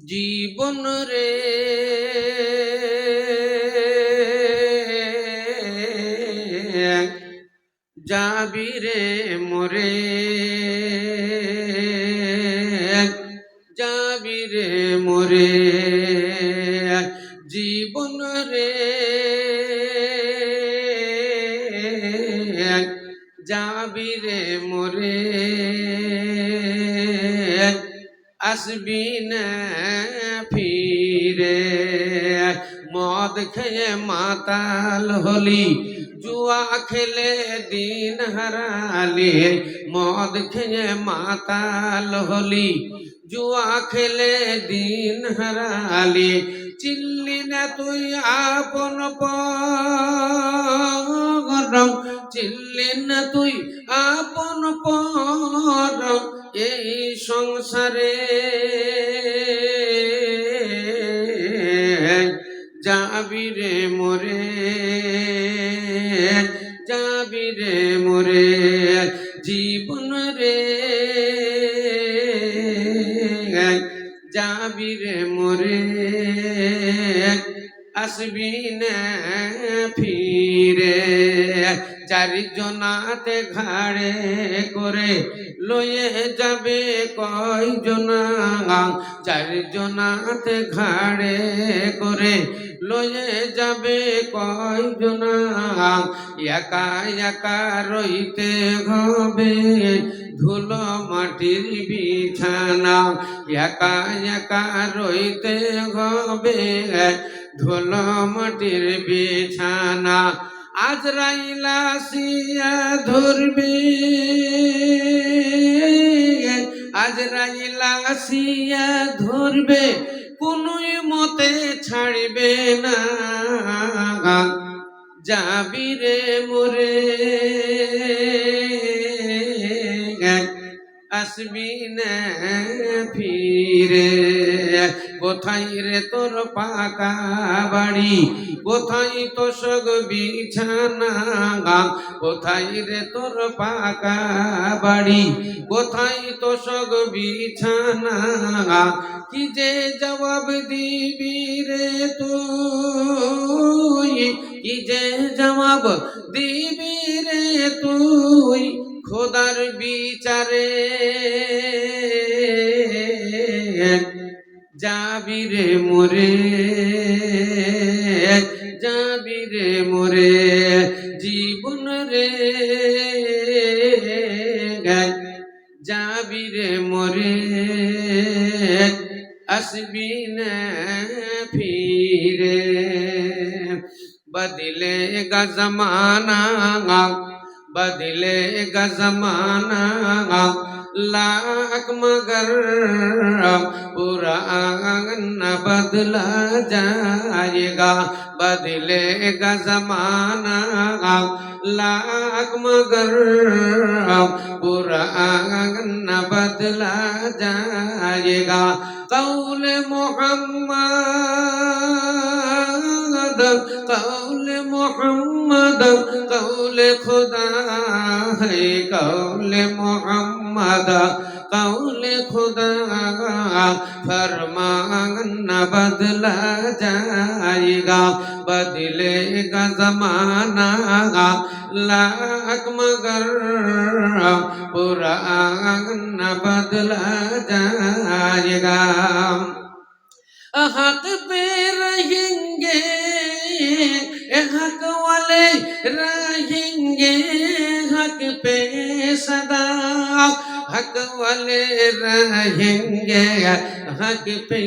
জীবন রে যাবি রে মোরে, যাবি রে মোরে। জীবন রে যাবি রে মোরে, আসবি না ফিরে। মদ খেয়ে মাতাল হলি, জুয়া খেলে দিন হারালি। মদ খেয়ে মাতাল হলি, জুয়া খেলে দিন হারালি। চিল্লি না তুই আপন পরম, চিল্লি না তুই আপন পরম এই সংসারে। যাবি রে মোরে, যাবি রে মোরে। জীবন রে যাবি রে মোরে, আসবি না ফিরে। চারিজনাতে ঘাড়ে করে লয়ে যাবে কয়জনা, চারিজনাতে ঘাড়ে করে লয়ে যাবে কয়জনা। একা একা রইতে হবে ধুলো মাটির বিছানা, একা একা রইতে হবে ধুলো মাটির বিছানা। আজরাইল আসিয়া ধরবে, আজরাইল আসিয়া ধরবে, কোনোই মতে ছাড়বে না। যাবি রে মোরে, আসবি না ফিরে। কোথায় রে তোর পাকা বাড়ি, কোথায় তো সগ বিছানা। কোথায় রে তোর পাকা বাড়ি, কোথায় তো সগ বিছানা। কি যে জবাব দিবি রে তুই, কি যে জবাব দিবি রে তুই খোদার বিচারে। যাবি রে মোরে, যাবি রে মোরে। জীবন রে যাবি রে মোরে, আসবি না ফিরে। बदलेगा जमाना, बदलेगा जमाना, लाख मगर पुराना बदला जाएगा। बदलेगा जमाना लाख मगर पुराना बदला जाएगा। कौल मोहम्मद, कौल मोहम्मद, कौल खुदा है। कौल मोहम्मद, कौल खुदा, फरमान न बदला जाएगा। बदलेगा जमाना लाख मगर पुराना बदला जाएगा। हक पे रहेंगे, हक वाले रहेंगे हक पे सदा। हक वाले रहेंगे हक पे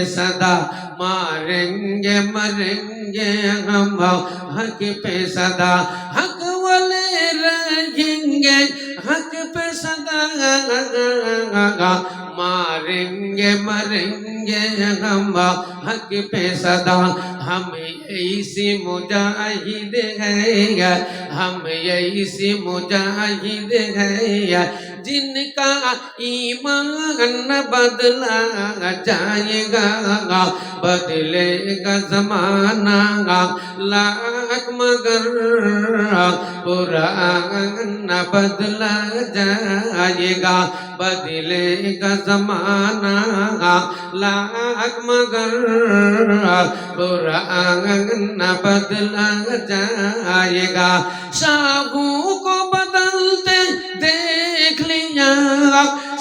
सदा, मारेंगे मरेंगे हम हक पे सदा। हक वाले रहेंगे हक पे सदा, मारेंगे मरेंगे हम हक पे सदा। हम ऐसी मुजाहिद हैं, हम ऐसी मुजाहिद हैं जिनका ईमान बदला जाएगा। बदलेगा जमाना लाख मगर पुराना बदला जाएगा। बदलेगा जमाना लाख मगर कुरान न बदला जाएगा। शाहों को बदलते देख लिया,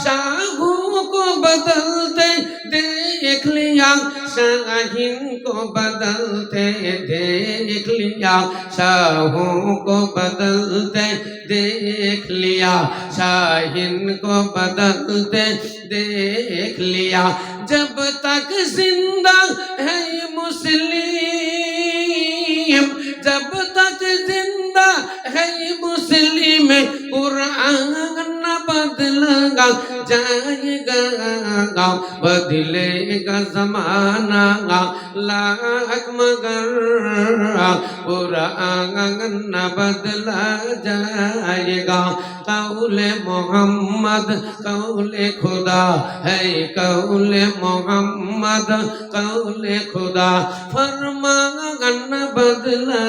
शाहों को बदलते देख लिया, शाहीन को बदलते देख लिया, शाहों को बदलते देख लिया, शाहीन को बदलते देख लिया। जब तक जिंदा है मुस्लिम, जब तक जिंदा है मुस्लिम, कुरान न बदलेगा जाएगा। बदलेगा जमाना लाख मगर कुरान न बदला जाएगा। कौले मोहम्मद कौले खुदा है, कौले मोहम्मद कौले खुदा, फरमान न बदला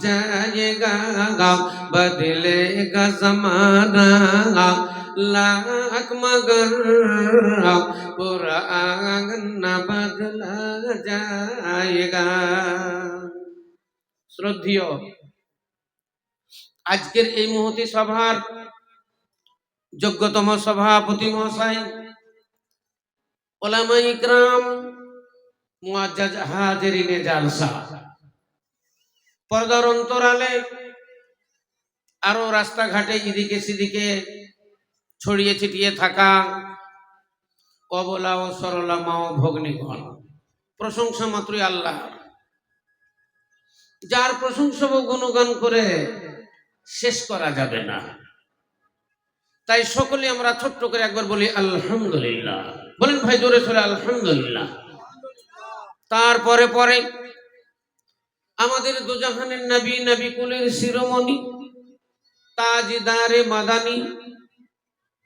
जाएगा। बदलेगा जमाना लाख मगर कुरान न बदला जाएगा। শ্রদ্ধেয়, আজকের এই মহতী সভার যোগ্যতম সভাপতি মহাশয়, উলামা ইকরাম, মুআজ্জাজ হাজিরিনে জালসা, পর্দার অন্তরালে আরো রাস্তাঘাটে এদিকে সেদিকে ছড়িয়ে ছিটিয়ে থাকা অবলা ও সরলা মা ও ভগ্নীগণ, প্রশংসা মাত্রই আল্লাহ, যার প্রশংসা ও গুণগান করে শেষ করা যাবে না। তাই সকলে আমরা ছোট্ট করে একবার বলি আলহামদুলিল্লাহ। বলেন ভাই জোরে সোরে আলহামদুলিল্লাহ। তারপরে পরে আমাদের দুজাহানের নবী, নবী কুলের শিরোমণি, তাজদারে মাদানী,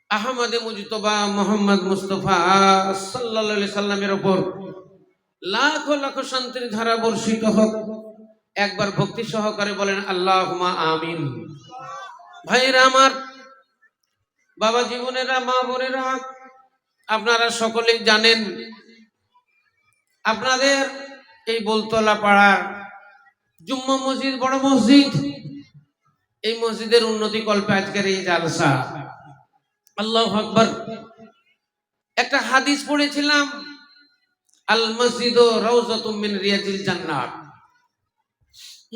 আহমদে মুজতবা মোহাম্মদ মুস্তফা সাল্লাল্লাহু আলাইহি সাল্লামের উপর লাখো লাখো শান্তির ধারা বর্ষিত হোক। একবার ভক্তি সহকারে বলেন আল্লাহুম্মা আমিন। ভাইরা আমার, বাবা জীবনেরা, মা বোনেরা, আপনারা সকলেই জানেন আপনাদের এই বলতলা পাড়ার জুম্মা মসজিদ, বড় মসজিদ, এই মসজিদের উন্নতি কল্পে আজকের এই জালসা। আল্লাহু আকবার। একটা হাদিস পড়েছিলাম, আল মসজিদু রাউযাতুম মিন রিয়াজিল জান্নাত।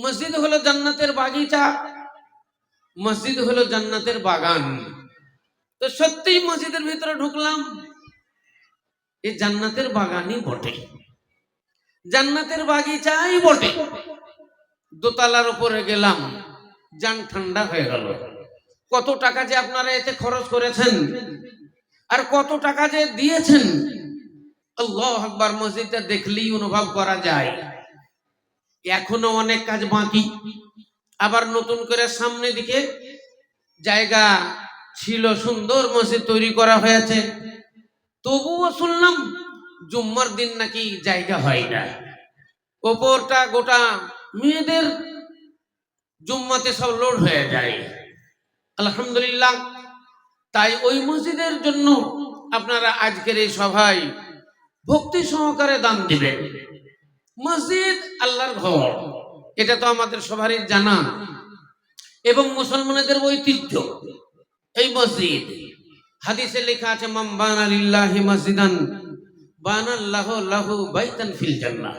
মসজিদ হলো জান্নাতের বাগিচা, মসজিদ হলো জান্নাতের বাগান। তো সত্যিই মসজিদের ভিতরে ঢুকলাম, এই জান্নাতের বাগানই বটে, জান্নাতের বাগিচাই বটে। দোতলার উপরে গেলাম, জান ঠান্ডা হয়ে গেল। কত টাকা যে আপনারা এতে খরচ করেছেন আর কত টাকা যে দিয়েছেন, আল্লাহু আকবার। মসজিদটা দেখলেই অনুভব করা যায় এখনো অনেক কাজ বাকি। আবার নতুন করে সামনে দিকে জায়গা ছিল, সুন্দর মসজিদ তৈরি করা হয়েছে। তবুও শুনলাম জুম্মার দিন নাকি জায়গা হয় না। ওপরটা গোটা মেয়েদের জুম্মাতে সব লোড হয়ে যায়। আলহামদুলিল্লাহ। তাই ওই মসজিদের জন্য আপনারা আজকের এই সভায় ভক্তি সহকারে দান দিবেন। মসজিদ আল্লাহর ঘর, এটা তো আমাদের সবারই জানা এবং মুসলমানদের ঐতিহ্য। এই মসজিদ হাদিসে লেখা আছে, মান বানা লিল্লাহি মসজিদান বানাল্লাহু লাহু বাইতান ফিল জান্নাহ।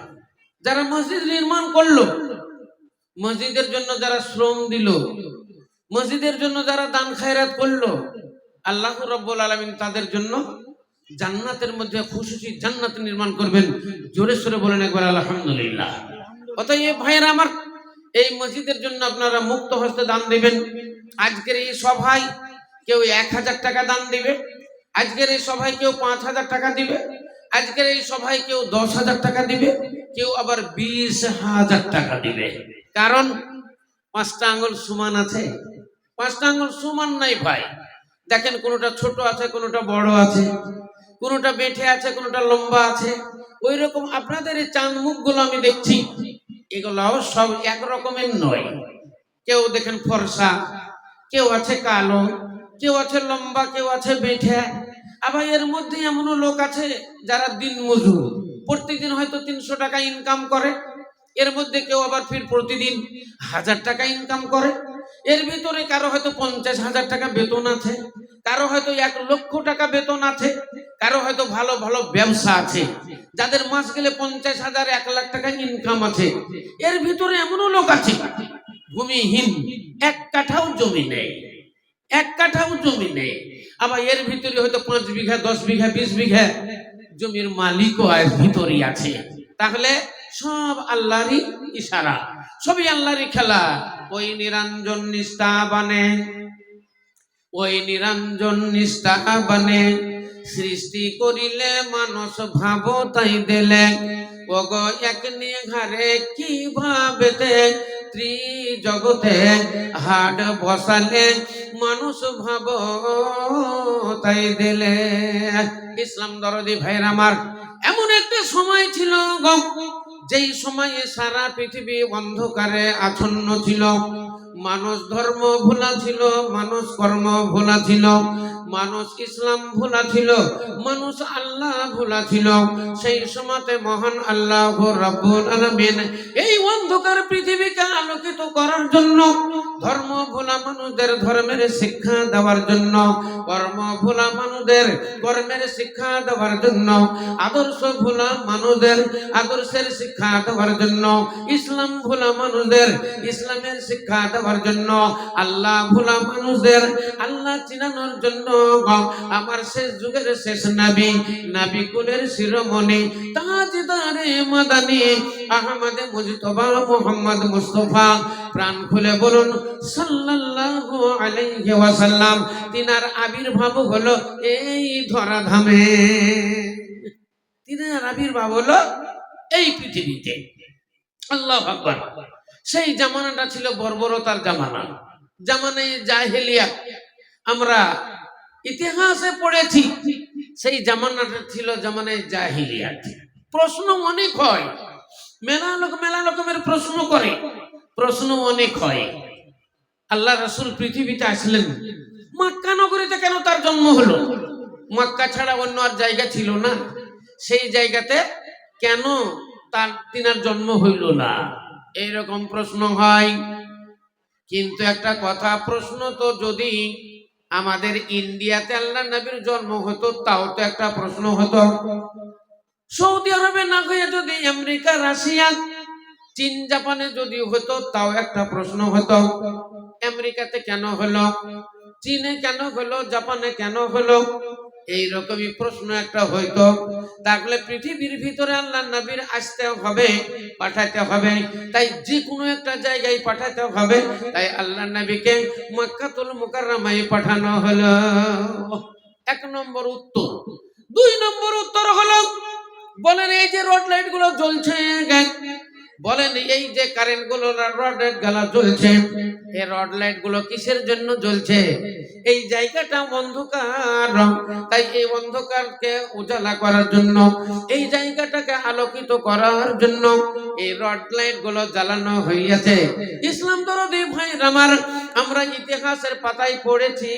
যারা মসজিদ নির্মাণ করলো, মসজিদের জন্য যারা শ্রম দিল, মসজিদের জন্য যারা দান খায়রাত করলো, আল্লাহ রাব্বুল আলামিন তাদের জন্য জান্নাতের মধ্যে খুশি জান্নাত নির্মাণ করবেন। জোরে সোরে বলেন একবার আলহামদুলিল্লাহ। অতএব ভাইরা আমার, এই মসজিদের জন্য আপনারা মুক্ত হস্তে দান দিবেন। আজকের এই সভায় কেউ 1000 টাকা দান দিবে, আজকের এই সভায় কেউ 5000 টাকা দিবে, আজকের এই সভায় কেউ 10,000 টাকা দিবে, কেউ আবার 20,000 টাকা দিবে। কারণ 5টা আঙ্গুল সমান আছে, 5টা আঙ্গুল সমান নাই ভাই। দেখেন, কোনোটা ছোট আছে, কোনোটা বড় আছে, কোনোটা বেঁটে আছে, কোনোটা লম্বা আছে। ওই রকম আপনাদের এই চাঁদ মুখগুলো আমি দেখছি, এগুলাও সব এক রকমের নয়। কেউ দেখেন ফর্সা, কেউ আছে কালো, কেউ আছে লম্বা, কেউ আছে বেঁটে, আবার এর মধ্যে এমনও লোক আছে যারা দিন মজুর, প্রতিদিন হয়তো 300 টাকা ইনকাম করে, এর মধ্যে কেউ আবার ফির প্রতিদিন 1000 টাকা ইনকাম করে। এর ভিতরে কারো হয়তো 50,000 টাকা বেতন আছে, কারো হয়তো 1,00,000 টাকা বেতন আছে, কারো হয়তো ভালো ভালো ব্যবসা আছে, যাদের মাস গেলে 50,000 1,00,000 টাকা ইনকাম আছে। এর ভিতরে এমনও লোক আছে ভূমিহীন, 1 কাঠাও জমি নেই, 1 কাঠাও জমি নেই। আবার এর ভিতরে হয়তো 5 বিঘা 10 বিঘা 20 বিঘা জমির মালিকও এর ভিতরেই আছে। তাহলে সব আল্লাহরই ইশারা, সবই আল্লাহরই খেলা। ওই নিরঞ্জন নিষ্ঠা বানে, ওই নিরঞ্জন নিষ্ঠা বানে, সৃষ্টি করিলে মানুষ ভাব তাই দিলে, ওগ এক নিঘারে কি ভাবেতে, ত্রিজগতে হাট বসালে মানুষ ভাব তাই দিলে। ইসলাম দরদি ভাইয়ের আমার, এমন একটা সময় ছিল গো, যেই সময়ে সারা পৃথিবী অন্ধকারে আচ্ছন্ন ছিল। মানুষ ধর্ম ভোলা ছিল, মানুষ কর্ম ভোলা ছিল, মানুষ ইসলাম ভোলা ছিল, মানুষ আল্লাহ ভোলা ছিল। সেই সময়তে মহান আল্লাহ রাব্বুল আলামিন এই অন্ধকার পৃথিবীকে আলোকিত করার জন্য, ধর্ম ভোলা মানুষদের ধর্মের শিক্ষা দেওয়ার জন্য, কর্ম ভোলা মানুষদের কর্মের শিক্ষা দেওয়ার জন্য, আদর্শ ভোলা মানুষদের আদর্শের শিক্ষা দেওয়ার জন্য, ইসলাম ভোলা মানুষদের ইসলামের শিক্ষা দেওয়ার জন্য, আল্লাহ ভোলা মানুষদের আল্লাহ চিনানোর জন্য আমার শেষ যুগের শেষ নবী, নবী কুলের শিরোমণি, তাজদারে মাদানী আহমদে মুজতবা মুহাম্মদ মুস্তাফা, প্রাণ খুলে বলুন সাল্লাল্লাহু আলাইহি ওয়াসাল্লাম। তিনার আবির্ভাব হলো এই ধরাধামে, তিনার আবির্ভাব হলো এই পৃথিবীতে। আল্লাহু আকবার। সেই জামানাটা ছিল বর্বরতার জামানা, জামানায়ে জাহেলিয়া। আমরা ইতিহাসে পড়েছি সেই জামানাটা ছিল জামানায়ে জাহেলিয়াত। প্রশ্ন অনেক হয়, মেলা রকমের প্রশ্ন করে, প্রশ্ন অনেক হয়। আল্লাহ রাসূল পৃথিবীতে আসলেন, মক্কা নগরীতে কেন তার জন্ম হলো? মক্কা ছাড়া অন্য আর জায়গা ছিল না, সেই জায়গাতে কেন তিনার জন্ম হইল না? এইরকম প্রশ্ন হয়। কিন্তু একটা কথা, প্রশ্ন তো যদি আমাদের ইন্ডিয়াতে আল্লাহ নবীর জন্ম হতো তাও তো একটা প্রশ্ন হতো। সৌদি আরবে না হয়ে যদি আমেরিকা, রাশিয়া, চীন, জাপানে যদি হতো তাও একটা প্রশ্ন হতো। আমেরিকাতে কেন হলো, চীনে কেন হলো, জাপানে কেন হলো, এইরকমই প্রশ্ন একটা হইতো। তাহলে পৃথিবীর ভিতরে আল্লাহ নবীর আসতে হবে, পাঠাতে হবে, তাই যে কোনো একটা জায়গায় পাঠাতে হবে। তাই আল্লাহ নবীকে মক্কাতুল মুকাররমায় পাঠানো হলো। 1 নম্বর উত্তর। 2 নম্বর উত্তর হলো, বলেন এই যে রড লাইট গুলো জ্বলছে, বলেন এই যে কারেন্ট গুলো রড লাইট গুলো জ্বলছে, এই রড লাইট গুলো কিসের জন্য জ্বলছে? এই জায়গাটা অন্ধকার, তাই এই অন্ধকারকে উজালা করার জন্য, এই জায়গাটাকে আলোকিত করার জন্য এই রড লাইট গুলো জ্বালানো হইয়াছে। ইসলাম দরদি ভাইরা আমার, আমরা ইতিহাসের পাতায় পড়েছি,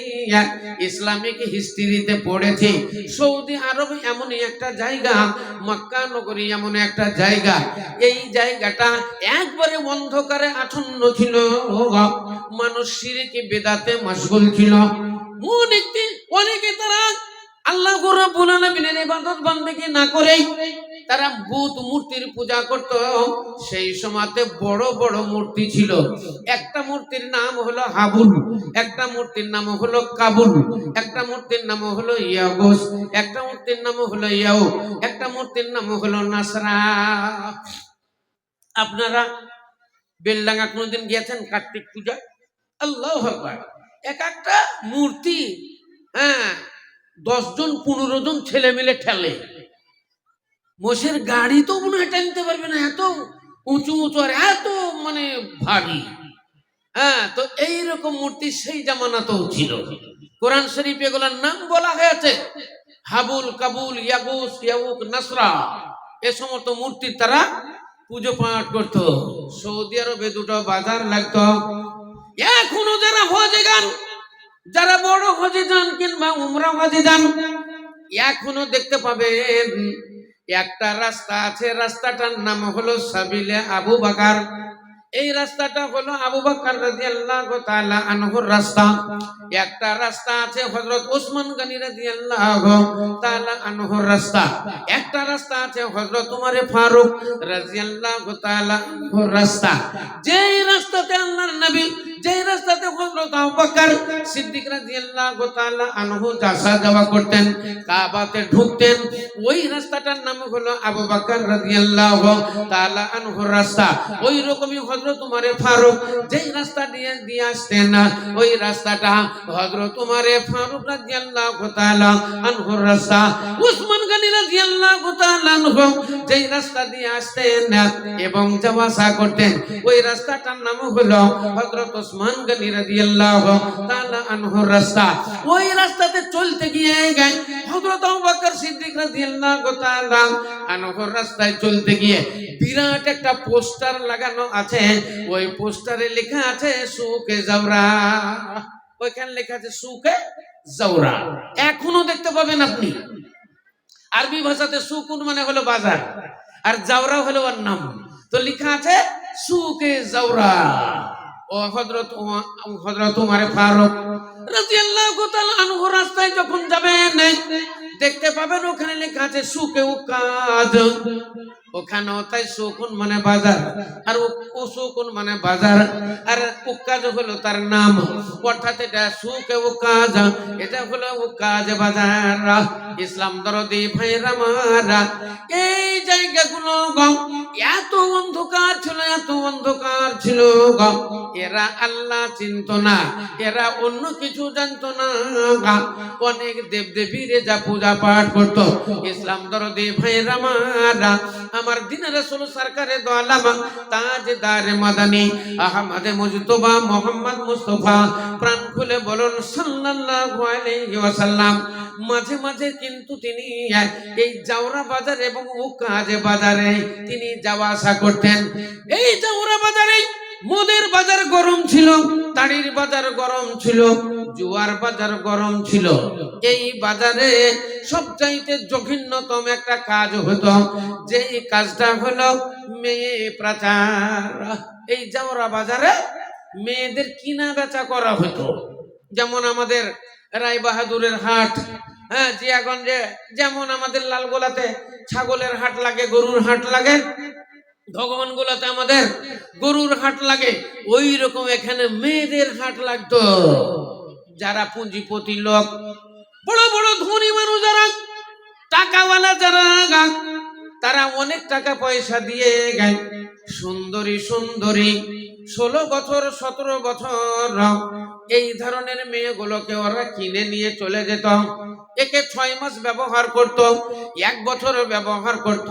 ইসলামিক হিস্ট্রিতে পড়েছি, সৌদি আরব এমনই একটা জায়গা, মক্কা নগরী এমন একটা জায়গা, এই জায়গাটা একবারে অন্ধকারে আচ্ছন্ন ছিল। মানুষ শিরকে বেদাতে মশগুল ছিল। অনেকে তারা আল্লাহ রাব্বুল আলামিনের ইবাদত বন্দেগী না করেই তারা বুত মূর্তির পূজা করত। সেই সময়তে বড় বড় মূর্তি ছিল। একটা মূর্তির নাম হলো হাবুল, একটা মূর্তির নাম হলো কাবুল, একটা মূর্তির নাম হলো ইয়াগুস, একটা মূর্তির নাম হলো ইয়াউ, একটা মূর্তির নাম হলো নাসরা। আপনারা বেলডাঙ্গা কোনদিন গিয়েছেন কার্তিক পূজা? আল্লাহু আকবার। এক একটা মূর্তি 10 জন 15 জন ছেলে মিলে ঠেলে। মোষের গাড়ি তো মনে হয় টানতে পারবে না, এত উঁচু উঁচু আর এত মানে ভারী। তো এইরকম মূর্তি সেই জামানাতেও ছিল। কোরআন শরীফ এগুলোর নাম বলা হয়েছে, হাবুল, কাবুল, ইয়াগুস, ইয়াউক, নাসরা। এ সমস্ত মূর্তি তারা পুজো পাঠ করত। সৌদি আরবে 2টো বাজার লাগতো। এখনো যারা হজে যান, যারা বড় হজে যান কিংবা উমরা হজে যান, এখনো দেখতে পাবেন একটা রাস্তা আছে, রাস্তাটার নাম হলো সাবিলে আবু বকর। এই রাস্তাটা হলো আবু বকর রাদিয়াল্লাহু তাআলা আনহুর রাস্তা। একটা রাস্তা আছে হযরত ওসমান গনি রাদিয়াল্লাহু তাআলা আনহুর রাস্তা। একটা রাস্তা আছে হযরত উমর ফারুক রাদিয়াল্লাহু তাআলা আনহুর রাস্তা। যেই রাস্তাতে আল্লাহর নবী, যেই রাস্তাতে হযরত আবু বকর সিদ্দিক রাদিয়াল্লাহু তাআলা আনহু আসা যাওয়া করতেন, কাবাতে ঢুকতেন, ওই রাস্তাটার নাম হলো আবু বকর রাদিয়াল্লাহু তাআলা আনহুর রাস্তা। ওই রকমই হযরত উমর ফারুক যেই রাস্তা দিয়ে আসতেন, ওই রাস্তাটা হযরত উমর ফারুক রাদিয়াল্লাহু তাআলা আনহুর রাস্তা। উসমান গনি রাদিয়াল্লাহু তাআলা আনহু যেই রাস্তা দিয়ে আসতেন এবং যাওয়া আসা করতেন, ওই রাস্তাটার নাম হলো হযরত ওসমান গনি রাদিয়াল্লাহু তাআলা আনহুর রাস্তা। ওই রাস্তাতে চলতে গিয়ে হযরত আবু বকর সিদ্দিক রাদিয়াল্লাহু তাআলা আনহুর রাস্তায় চলতে গিয়ে বিরাট একটা পোস্টার লাগানো আছে। ওই পোস্টারে লেখা আছে সুকে জাওরা। ওইখানে লেখা আছে সুকে জাওরা। এখনো দেখতে পাবেন আপনি। আরবি ভাষাতে সুকুন মানে হলো বাজার, আর জাওরা হলো ওর নাম। তো লেখা আছে সুকে জাওরা। ও হযরত উমর ফারুক রাদিয়াল্লাহু তাআলা আনহু রাস্তায় যখন যাবেন দেখতে পাবেন ওখানে লেখা আছে সুকে উকাজ। ওখানেও তাই সুকুন মানে বাজার, আর উসুকুন মানে বাজার, আর উকাজ হলো তার নাম। অর্থাৎ এটা সুকে উকাজ, এটা হলো উকাজ বাজার। ইসলাম দরদি ভাইরা মারা, এই জায়গাগুলো এত অন্ধকার ছিল, এত অন্ধকার ছিল, এরা আল্লাহ চিনত না, এরা অন্য কিছু জানতো না। অনেক দেবদেবীর যা পূজা পাঠ করতো। ইসলাম দরদি ভাইরা মারা, আমার দিনের রাসূল সরকারে দো আলম তাজদার মাদানী আহমদ মুজতবা মোহাম্মদ মুস্তাফা, প্রাণ খুলে বলুন সাল্লাল্লাহু আলাইহি ওয়াসাল্লাম। মাঝে মাঝে কিন্তু তিনি এই জাওরা বাজার এবং উকাজ বাজারে তিনি যাওয়া আসা করতেন। এই জাওরা বাজারে মুদের বাজার গরম ছিল, তাড়ির বাজার গরম ছিল, জুয়ার বাজার গরম ছিল। এই বাজারে সবচাইতে জঘন্যতম একটা কাজ হতো, যে কাজটা হলো মেয়ে পাচার। এই জাওরা বাজারে মেয়েদের কিনা বেচা করা হতো। যেমন আমাদের রায় বাহাদুরের হাট, হ্যাঁ জিয়াগঞ্জে যেমন আমাদের লালগোলাতে ছাগলের হাট লাগে, গরুর হাট লাগে, ভগবান গোলাতে আমাদের গরুর হাট লাগে, ওই রকম এখানে মেয়েদের হাট লাগতো। যারা পুঁজিপতি লোক, বড় বড় ধনী মানুষ, যারা টাকাওয়ালা, যারা তারা অনেক টাকা পয়সা দিয়ে সুন্দরী সুন্দরী 16 বছর 17 বছর এই ধরনের মেয়েগুলোকে ওরা কিনে নিয়ে চলে যেত। একে 6 মাস ব্যবহার করত, 1 বছর ব্যবহার করত,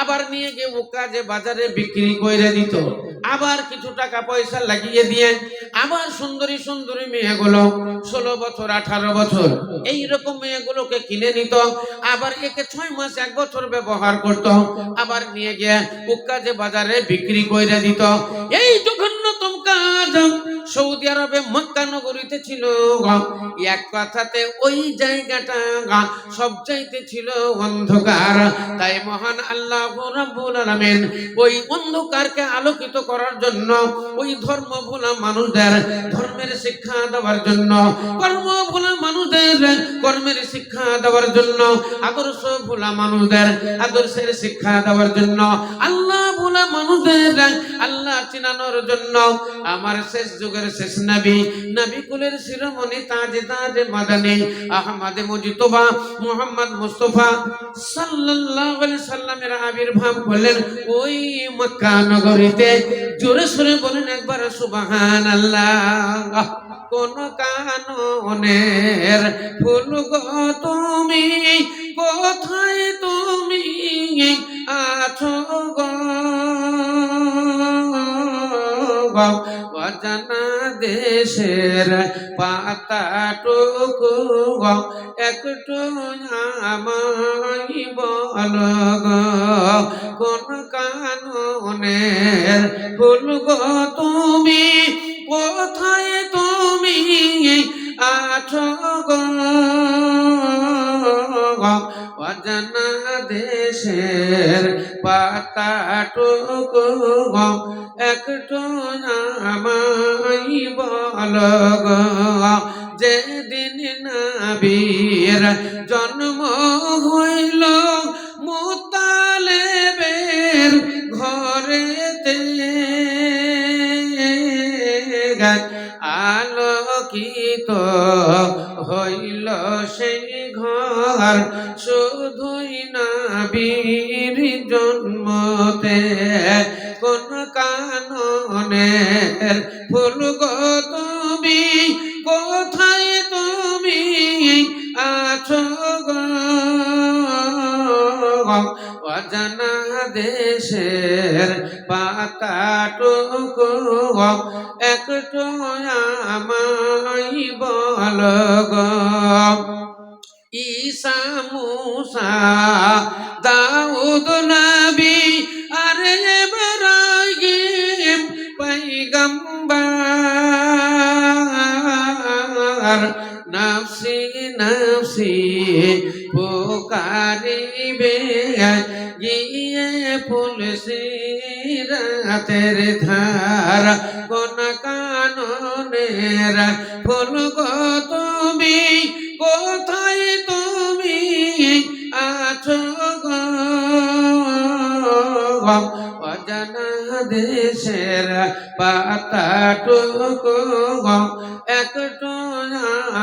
আবার নিয়ে গিয়ে উকাজে বাজারে বিক্রি করে দিত। আবার কিছু টাকা পয়সা লাগিয়ে দিয়ে আবার সুন্দরী সুন্দরী মেয়েগুলো 16 বছর 18 বছর এইরকম মেয়েগুলোকে কিনে নিত। আবার একে 6 মাস 1 বছর ব্যবহার করত, আবার নিয়ে গিয়ে উকাজে বাজারে বিক্রি করে দিত। এই জঘন্যতম কাজ সৌদি আরবে মক্কা নগরীতে ছিল। এক কথাতে ওই জায়গাটা সবচাইতে ছিল অন্ধকার। তাই মহান আল্লাহ রাব্বুল আলামিন ওই অন্ধকারকে আলোকিত করার জন্য, ওই ধর্ম ভোলা মানুষদের ধর্মের শিক্ষা দেওয়ার জন্য, কর্ম ভোলা মানুষদের কর্মের শিক্ষা দেওয়ার জন্য, আদর্শ ভোলা মানুষদের আদর্শের শিক্ষা দেওয়ার জন্য, আল্লাহ ভোলা মানুষদের আল্লাহ চিনানোর জন্য আমার শেষ যুগের শেষ নবী, নবী কুলের শিরোমণি তাজদার মাদানী আহমদ মুজতবা মুহাম্মদ মুস্তাফা সাল্লাল্লাহু আলাইহি সাল্লামের আবির্ভাব করলেন ওই মক্কা নগরীতে। জোরে সুরে বলেন একবার সুবহানাল্লাহ। কোন কাননের ফুল গো তুমি, কোথায় তুমি আছো গো, অজানা দেশের পাতা টুকু একটু আমায় বল গো, কোন কাননের ফুল গো তুমি, কোথায় তুমি আছো গো, দেশের পাতাটুকু একটু আমায় বল গো, যেদিন নবীর জন্ম হইল মুতালেবের ঘরেতে, আলোকিত হইল সেই ঘর শুধুই নবীর জন্মতে। কোন কাননের ফুল গো তুমি, কোথায় তুমি আছো গো, অজানা দেশের পাতাটুকু একটু আমায় বল গো। ঈসা মুসা দাউদ নবী আর ইব্রাহিম পয়গম্বর, নফসি নফসি পুকারিবে গিয়ে ফুলসিরাতের ধার। কোন কাননের ফুল গো তুমি, কোথায় তুমি আছো গো, অজানা দেশের পাতাটুকু একটু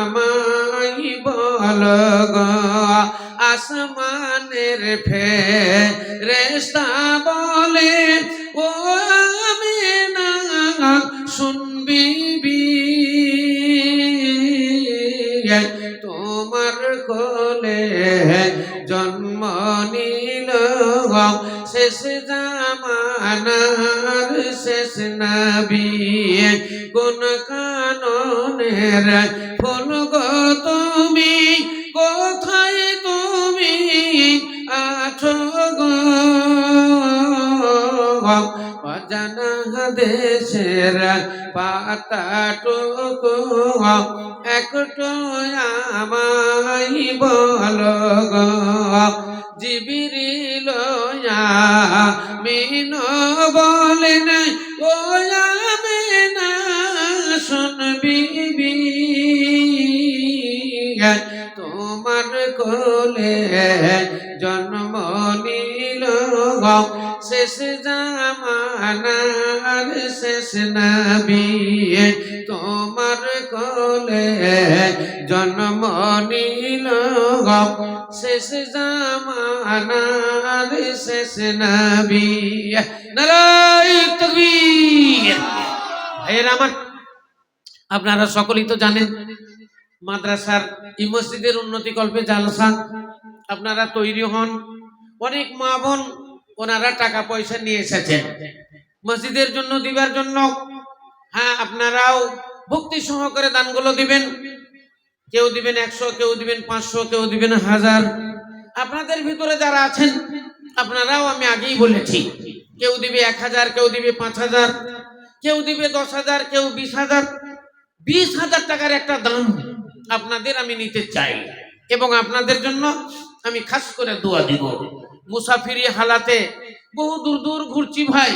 আমায় বল গো। আসমানের ফেরেশতা বলে ও আমিনা শুনবি তোমার কোলে জন্ম নিল শেষ জামানার শেষ নবী। কোন কাননের ফুল গো তুমি, কোথায় তুমি আছো গো, অজানা দেশের পাতাটুকু একটু আমায় বল গো। জিবরিল আমিন বলেন ও আমিনা শুনবি তোমার কোলে জন্ম নিল শেষ জামানার শেষ নবী। তোমার কোলে জন্ম নিল শেষ জামানার শেষ নবী। নারায়ে তাকবীর। ভাইয়েরা আমার, আপনারা সকলেই তো জানেন মাদ্রাসার এই মসজিদের উন্নতি কল্পে জালসা আপনারা তৈরি হন। অনেক মা বোন ওনারা টাকা পয়সা নিয়ে এসেছেন মসজিদের জন্য দিবার জন্য। হ্যাঁ, আপনারাও ভক্তি সহকারে দানগুলো দিবেন। কেউ দিবেন 100, কেউ দিবেন 500, কেউ দিবেন 1000। আপনাদের ভিতরে যারা আছেন আপনারাও, আমি আগেই বলেছি, কেউ দিবে 1000, কেউ দিবে 5000, কেউ দিবে 10,000, কেউ 20,000। 20,000 টাকার একটা দান আপনাদের আমি নিতে চাই এবং আপনাদের জন্য আমি খাস করে দোয়া দিব। মুসাফিরি হালাতে বহু দূর দূর ঘুরছি ভাই,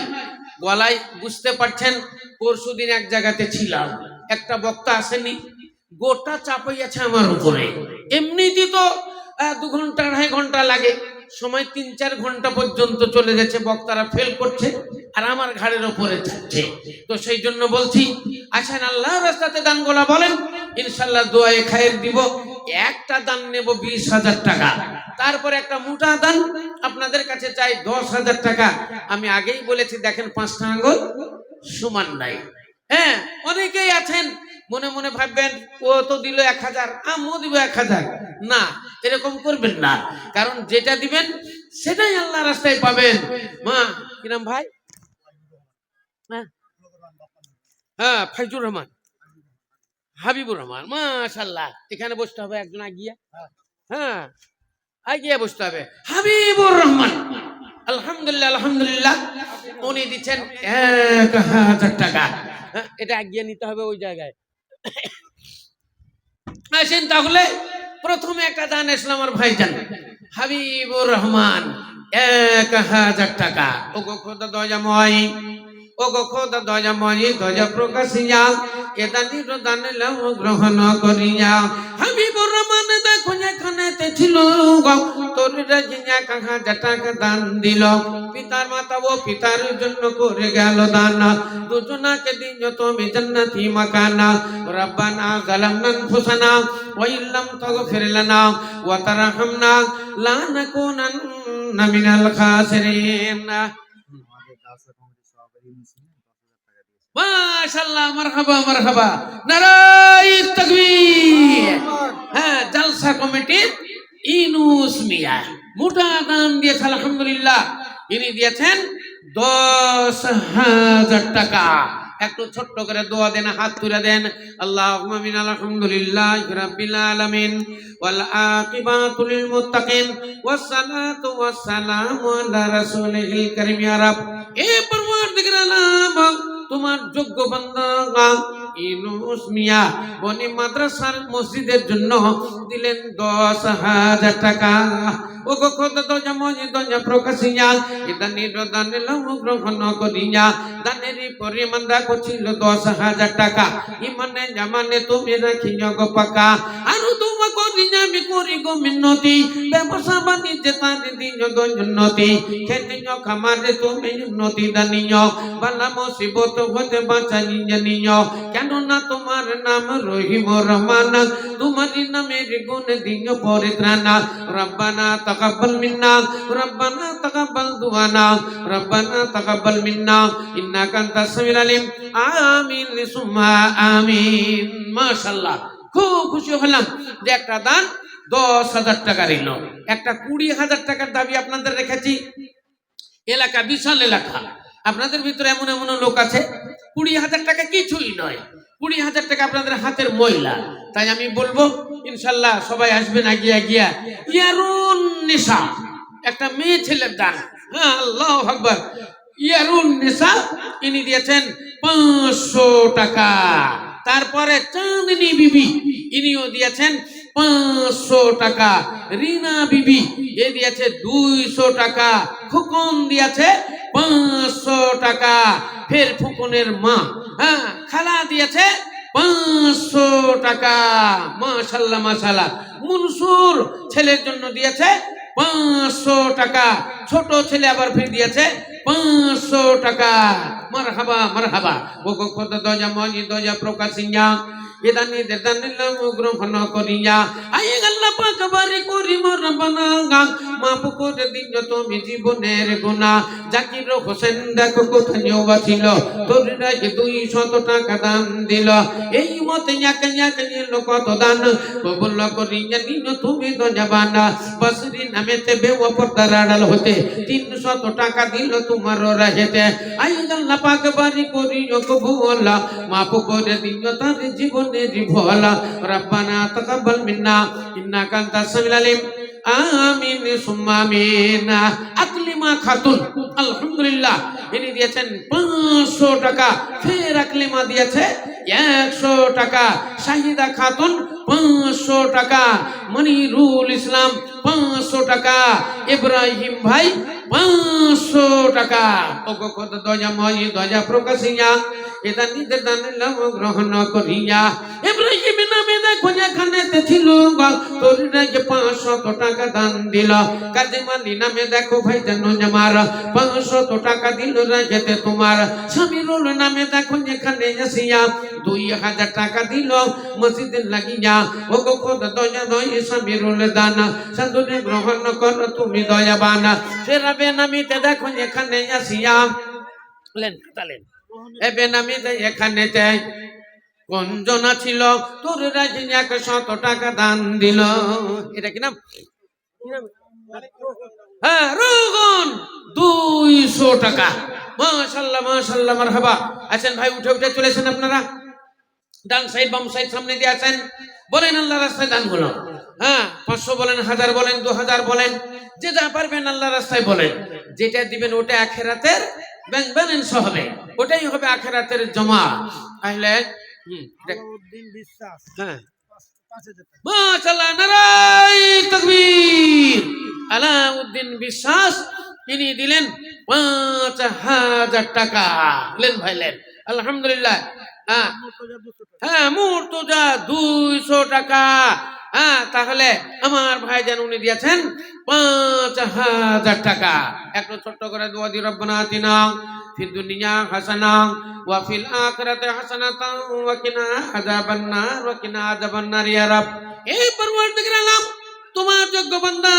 গলায় বুঝতে পারছেন। পরশুদিন এক জায়গাতে ছিলাম, একটা বক্তা আসেনি, গোটা চাপাই আছে আমার উপরে। এমনিতেই তো 2 ঘন্টা 2.5 ঘন্টা লাগে, সময় 3-4 ঘন্টা পর্যন্ত চলে যাচ্ছে, বক্তারা ফেল করছে আর আমার ঘাড়ের উপরে যাচ্ছে। তো সেই জন্য বলছি, আসেন আল্লাহর রাস্তাতে দানগুলা বলেন, ইনশাআল্লাহ দোয়ায়ে খায়ের দিব। একটা দান নেব 20,000 টাকা, তারপর একটা মোটা দান আপনাদের কাছে চাই 10,000 টাকা। আমি আগেই বলেছি, দেখেন 5টা আঙ্গুল সমান নাই। হ্যাঁ, অনেকেই আছেন মনে মনে ভাববেন ও তো দিল 1000, আমিও দিব 1000। না, এরকম করবেন না, কারণ যেটা দিবেন সেটাই আল্লাহ রাস্তায় পাবেন। মা কি নাম ভাই? হ্যাঁ, ফাইজুর রহমান, হাবিবুর রহমান, মাশাআল্লাহ। এখানে বসতে হবে একজন আগিয়া, হ্যাঁ আগিয়া বসতে হবে। হাবিবুর রহমান, আলহামদুলিল্লাহ আলহামদুলিল্লাহ, উনি দিচ্ছেন 1000 টাকা। এটা আগিয়ে নিতে হবে ওই জায়গায়। আসেন তাহলে প্রথমে একটা দান এসলাম আমার ভাইজান হাবিবুর রহমান 1000 টাকা। ও গো খোদা দয়াময়, ও গো খোদা দয়াময়, দয়া প্রকাশিয়া এ দানির দান লাও গ্রহণ করিয়া। হাবিবুর রহমান দেখো এখানেতে ছিল তোর রাজিয়া 1000 টাকা দান দিল। পিতার মাতা ও পিতার জন্য করে গেল দান, দুজনাকে দিও তুমি জান্নাতি মাকানা। রব্বানা যালামনা আনফুসানা ওয়া ইল্লাম তাগফির লানা ওয়া তারহামনা লানাকুনান্না মিনাল খাসিরিন। মাশাআল্লাহ, মারহাবা মারহাবা, নারায়ে তাকবীর। হ্যাঁ, জালসা কমিটির ইনুস মিয়া মোটা দান দিয়েছে আলহামদুলিল্লাহ। ইনি দিয়েছেন 10,000 টাকা। একটু ছোট্ট করে দোয়া দেন, হাত তুলে দেন। আল্লাহুম্মা আমিন। আলহামদুলিল্লাহি রাব্বিল আলামিন ওয়াল আকিবাতু লিল মুত্তাকিন ওয়াস সালাতু ওয়াস সালামু আলা রাসূলিল কারীম। ইয়া রাব, এ পরওয়ারদিগার আলাম, তোমার যোগ্য বান্দা ইউনুস মিয়া বনি মাদ্রাসার মসজিদের জন্য দিলেন 10,000 টাকা। ও গো খোদা দয়াময়, দয়া প্রকাশিয়া এ দানির দান লাও গ্রহণ করিয়া। দানের পরিমাণ রাখো ছিল 10,000 টাকা। ইমানে জামানে তুমি রাখিও গো পাকা। আর তোমা করিয়া আমি করি গো মিন্নতি, ব্যবসা বাণিজ্যে তার দিও গো উন্নতি। খেতিও খামারে তুমি উন্নতি দানিও, বালা মুসিবত হতে বাঁচাইয়া নিও। কেননা তোমার নাম রহিম রহমান, তোমারই নামের গুণ দিও পরিত্রাণ। রব্বানা তাকাব্বাল মিন্না, রব্বানা তাকাব্বাল দুআনা, রব্বানা তাকাব্বাল মিন্না ইন্নাকা আনতাস সামিউল আলিম। আমিন সুম্মা আমিন। মাশাআল্লাহ, খুব খুশি হলাম যে একটা দান 10,000 টাকা দিল। একটা 20,000 টাকার দাবি আপনাদের রেখেছি। এলাকা বিশাল এলাকা, আপনাদের ভিতরে এমন এমন লোক আছে 20,000 টাকা কিছুই নয়। 20,000 টাকা আপনাদের হাতের ময়লা। তাই আমি বলবো ইনশাল্লাহ সবাই আসবেন আগিয়া গিয়া। ইয়ারুন নিসা, একটা মেয়ে ছেলের দান। হ্যাঁ, আল্লাহু আকবার। ইয়ারুন নিসা ইনি দিয়েছেন 500 টাকা। তারপরে চাঁদনি বিবি ইনিও দিয়েছেন 500 টাকা। রিনা বিবি এ দিয়েছে 200 টাকা। খুকন দিয়েছে 500 টাকা। ফের ফুকনের মা, হ্যাঁ, খালা দিয়েছে 500 টাকা। মাশাআল্লাহ মাশাআল্লাহ। মনসুর ছেলের জন্য দিয়েছে 500 টাকা। ছোট ছেলে আবার ফির দিয়েছে 500 টাকা। মারহাবা মারহাবা। ও গো খোদা দয়াময়, দয়া প্রকাশিয়া এ দানিদের দান লাও গ্রহণ করিয়া। আই আল্লাহ পাক বাড়ি করি রব্বানা, মাফ করে দিও তুমি জীবনের গুনাহ। জাকির হোসেন দেখো কোথায় ছিল, তোর রাগে 200 টাকা দান দিল। এই মতে একা একা নিল কত দান, কবুল করিয়া নিও তুমি দয়াবান। বসরি নামেতে বেওয়াপর্দার আড়াল হতে 300 টাকা দিল তোমার রাহেতে। আই আল্লাহ পাক বাড়ি করিও কবুল, মাফ করে দিও তার জীবনের ভোলা। রব্বানা তাকাব্বাল মিন্না ইন্নাকা আনতাস সামিউল আলিম। আমিন সুম্মা আমিন। আকলিমা খাতুন আলহামদুলিল্লাহ ইনি দিয়েছেন 500 টাকা। ফের আকলিমা দিয়েছে 100 টাকা। শাহিদা খাতুন 500 টাকা। মনিরুল ইসলাম 500 টাকা। ইব্রাহিম ভাই 500 টাকা। ও গো খোদা দয়াময়, দয়া প্রকাশিয়া এ দানিদের দান লাও গ্রহণ করিয়া। ইব্রাহিম নামে দেখো এখানেতে ছিল তোর রাগে 500 টাকা দান দিল। কাজী মালি নামে দেখো ভাই জানো আমার 500 টাকা দিল রাগেতে তোমার। সামিরুল নামে দেখো এখানে আসিয়া 2,000 টাকা দিল মসজিদের লাগিয়া। ও গো খোদা দয়া দয়া সামিরুল দান সাদুরে গ্রহণ কর তুমি দয়াবান। সেরা বেনামিতে দেখো এখানে আসিয়া লেন তালেন এ বেনামিতে এখানে চাই কোন জনা ছিল তোর রাজি 100 টাকা দান দিল। এটা কি নাম? হ্যাঁ, রোগন 200 টাকা। মাশাআল্লাহ মাশাআল্লাহ মারহাবা। আছেন ভাই, উঠে উঠে চলেছেন আপনারা। ডান সাইড বাম সাইড সামনে দিয়ে আছেন। বলেন আল্লাহ রাস্তায় দান গুলো। হ্যাঁ, 500 বলেন, 1000 বলেন, 2000 বলেন, যে যা পারবেন আল্লাহ রাস্তায় বলেন। যেটা দিবেন ওটা আখিরাতের ব্যাংক ব্যালেন্স হবে, ওটাই হবে আখিরাতের জমা। তাহলে হ্যাঁ মাশাআল্লাহ, নারায়ে তাকবীর। আলাউদ্দিন বিশ্বাস তিনি দিলেন ৫,০০০ টাকা। লেন ভাই লেন, আলহামদুলিল্লাহ। হ্যাঁ, মুর্তজা ২০০ টাকা। তাহলে আমার ভাইজান উনি দিয়েছেন ৫,০০০ টাকা। একটু ছোট্ট করে দোয়া দি, রব্বানা আতিনা ফিদ দুনিয়া হাসানা ওয়া ফিল আখিরাতি হাসানাতাও ওয়া কিনা আযাবান্নার ওয়া কিনা আযাবান্নার ইয়া রাব। এই পরওয়ারদিগার আলম, তোমার যোগ্য বান্দা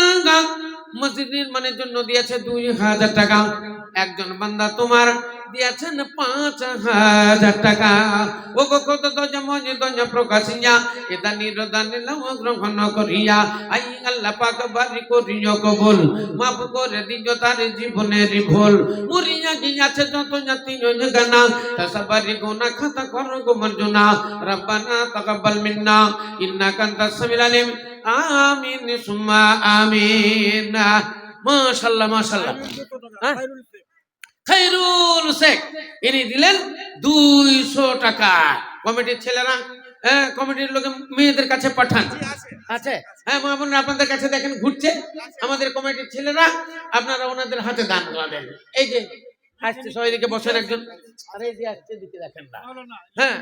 মসজিদ নির্মাণের জন্য দিয়েছে ২,০০০ টাকা। একজন বান্দা তোমার দিয়েছেন ৫,০০০ টাকা। ও গো কত দজমনি দজ প্রকাশিয়া এটা নিরদানি লাম গ্রহণ করিয়া আই আল্লাহ পাক বারি করিও কবুল, মাফ করে দিও তার জীবনের ভুল। মরিয়া গিয়াছে যত জাতি গানা তাসাবারি গুনাহ খাতা করো গো মারজুনা। রব্বানা তাকাব্বাল মিন্না ইন্নাকা আনতাস সামিউল আলিম। আমিন সুম্মা আমিন। মাশাআল্লাহ মাশাআল্লাহ। খায়রুল শেখ ইনি দিলেন ২০০ টাকা। কমিটির ছেলেরা, কমিটির লোকে মেয়েদের কাছে পাঠান আছে। হ্যাঁ মা বোনেরা, আপনাদের কাছে দেখেন ঘুরছে আমাদের কমিটির ছেলেরা, আপনারা ওনাদের হাতে দান করেন। এই যে আসছে সবাই দিকে বসেন একজন, আর এই যে আসছে দিকে দেখেন না। হ্যাঁ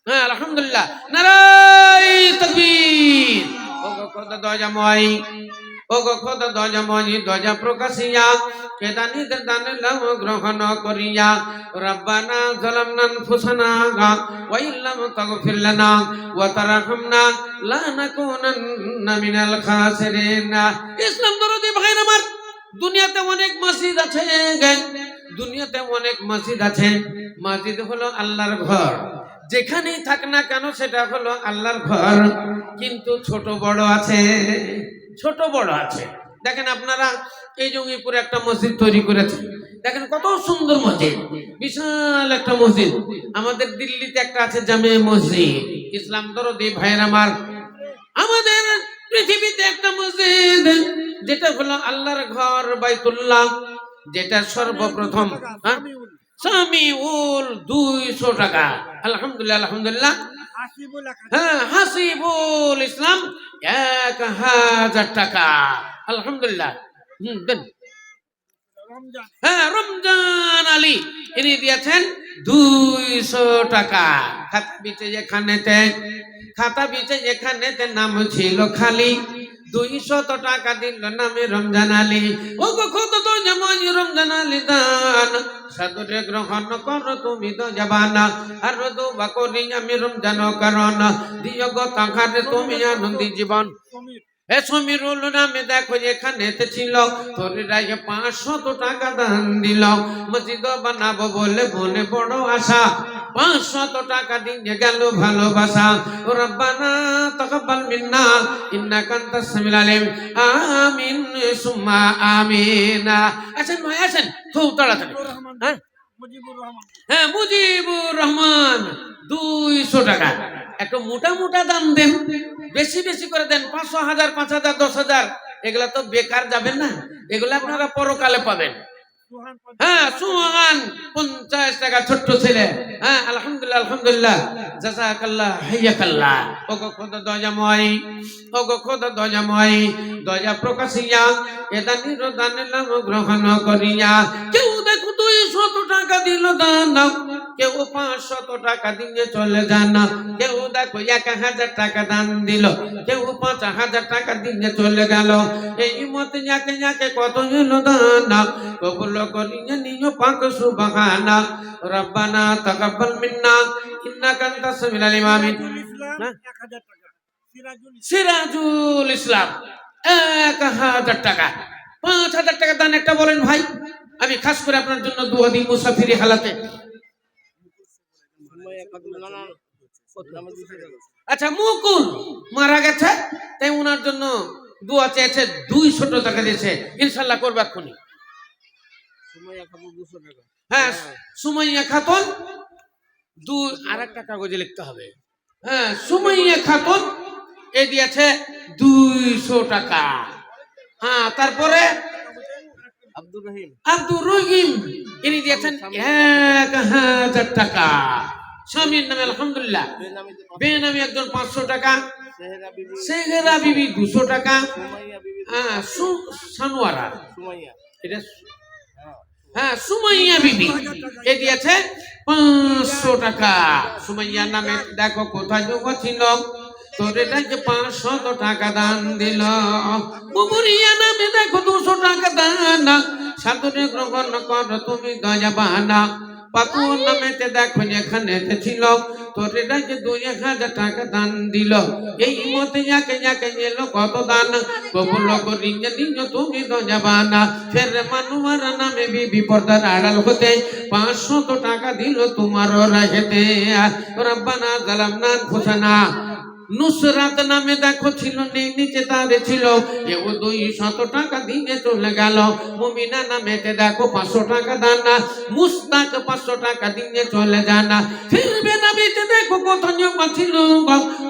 হ্যাঁ, আলহামদুলিল্লাহ, নারায়ে তাকবীর। ও গো খোদা দয়াময়, ও গো খোদা দয়াময়, দয়া প্রকাশিয়া কেদানিদের দানে লাম গ্রহণ করিয়া। রব্বানা যালামনা আনফুসানা ওয়া ইল্লাম তাগফির লানা ওয়া তারহামনা লানাকুনান্না মিনাল খাসিরিন। ইসলাম দরদি ভাইরা আমার, দুনিয়াতে অনেক মসজিদ আছে, দুনিয়াতে অনেক মসজিদ আছে। মসজিদ হলো আল্লাহর ঘর, যেখানেই থাক না কেন সেটা হলো আল্লাহর ঘর। কিন্তু ছোট বড় আছে, ছোট বড় আছে। দেখেন আপনারা এই জঙ্গিপুরে একটা মসজিদ তৈরি করেছে, দেখেন কত সুন্দর মসজিদ, বিশাল একটা মসজিদ। আমাদের দিল্লিতে একটা আছে জামে মসজিদ। ইসলাম দরদি ভাইয়ের আমার, আমাদের পৃথিবীতে একটা মসজিদ যেটা হলো আল্লাহর ঘর বাইতুল্লাহ, যেটা সর্বপ্রথম সামিউল ২০০ টাকা। আলহামদুলিল্লাহ আলহামদুলিল্লাহ। হ্যাঁ, হাসিবুল ইসলাম ১,০০০ টাকা। আলহামদুলিল্লাহ। দেন। হ্যাঁ, রমজান আলী ইনি দিয়েছেন ২০০ টাকা। খাতা বিচে যেখানেতে নাম ছিল খালি, ২০০ টাকা দিল নামে রমজান আলী। ও গো কত তো যেমন রমজান আলী দান সাদরে গ্রহণ করো তুমি তো যাবানা। আর দোয়া করি আমি রমজান কারণ দিও গো তাহারে তুমি আনন্দি জীবন। এ সমীরুল নামে দেখো এখানেতে ছিল, তোর রায় ৫০০ টাকা দান দিল। মসজিদ বানাবো বলে মনে বড় আশা, ৫০০ টাকা দিয়ে গেল ভালোবাসা। রব্বানা তাকাব্বাল মিন্না ইন্নাকা আনতাস সামিউল আলিম। আমিন সুম্মা আমিন। আসেন ভাই আসেন, খুব তাড়াতাড়ি। হ্যাঁ, মুজিবুর রহমান ২০০ টাকা। একটু মোটা মোটা দাম দেন, বেশি বেশি করে দেন। ৫০০, ১০০০, ৫০০০, ১০০০০ এগুলা তো বেকার যাবেন না, এগুলা আপনারা পরকালে পাবেন। হ্যাঁ, সুহান ৫০ টাকা, ছোট্ট ছেলে। হ্যাঁ, আলহামদুলিল্লাহ আলহামদুলিল্লাহ, জাযাকাল্লাহ হাইয়াকাল্লাহ। ও গো খোদা দয়াময়, ও গো খোদা দয়াময়, দয়া প্রকাশিয়া এটা নিরদান লাম গ্রহণ করিয়া। কেউ দেখো ২০০ টাকা দিল দান, কেউ ৫০০ টাকা দিয়ে চলে যান, কেউ দেখো ১,০০০ টাকা দান দিল, কেউ ৫,০০০ টাকা দিয়ে চলে গেল। এই মত যাকে যাকে কত হলো দান, কবুল করিয়ে নিও পাক সুবহানা। রব্বানা তাকাব্বাল মিন্না ইন্নাকা আনতাস সামিউল আলিম। আমিন। সিরাজুল ইসলাম ১,০০০ টাকা। ৫,০০০ টাকা দান একটা বলেন ভাই, আমি খাস করে আপনার জন্য দোয়া দিই মুসাফিরি হালাতে। আচ্ছা, মুকুল মারা গেছে, তাই ওনার জন্য দোয়া চেয়েছে, ২০০ টাকা দিয়েছে, ইনশাল্লাহ করবে এক্ষুনি। হ্যাঁ, সুমাইয়া খাতুন আর একটা কাগজে লিখতে হবে। হ্যাঁ, সুমাইয়া খাতুন এ দিয়েছে ২০০ টাকা। হ্যাঁ, তারপরে আব্দুর রহিম ইনি দিয়েছেন ১,০০০ টাকা স্বামীর নামে। আলহামদুলিল্লাহ। বেনামি একজন ৫০০ টাকা। সেহেরা বিবি 200 টাকা। হ্যাঁ সানোয়ারা এটা হ্যাঁ সুমাইয়া বিবি এ দিয়েছে 500 টাকা। সুমাইয়ার নামে দেখো কোথায় যোগ ছিল, তোর এটাকে 500 টাকা দান দিল। বুবুরিয়া নামে দেখো 200 টাকা দান, সাধনে গ্রহণ কর তুমি দয়াবানা। পাকুর নামেতে দেখো এখানে ছিল, তোর এটাকে 2000 টাকা দান দিল। এই মতে যাকে যাকে এলো কত দান, কবুল করিয়ে দিল তুমি দয়াবানা। ফের মানুয়ার নামে বিবি পর্দার আড়াল হতে 500 টাকা দিল তোমার রাহেতে। রব্বানা জালামনা আনফুসানা। নুসরাত নামে দেখো ছিল নিচে তারে ছিল, এও 200 টাকা দিয়ে চলে গেল। মুমিনা নামেতে দেখো 500 টাকা দানা, মুস্তাক 500 টাকা দিয়ে চলে জানা। ফিরবে নাবিতে দেখো কোথায় ছিল,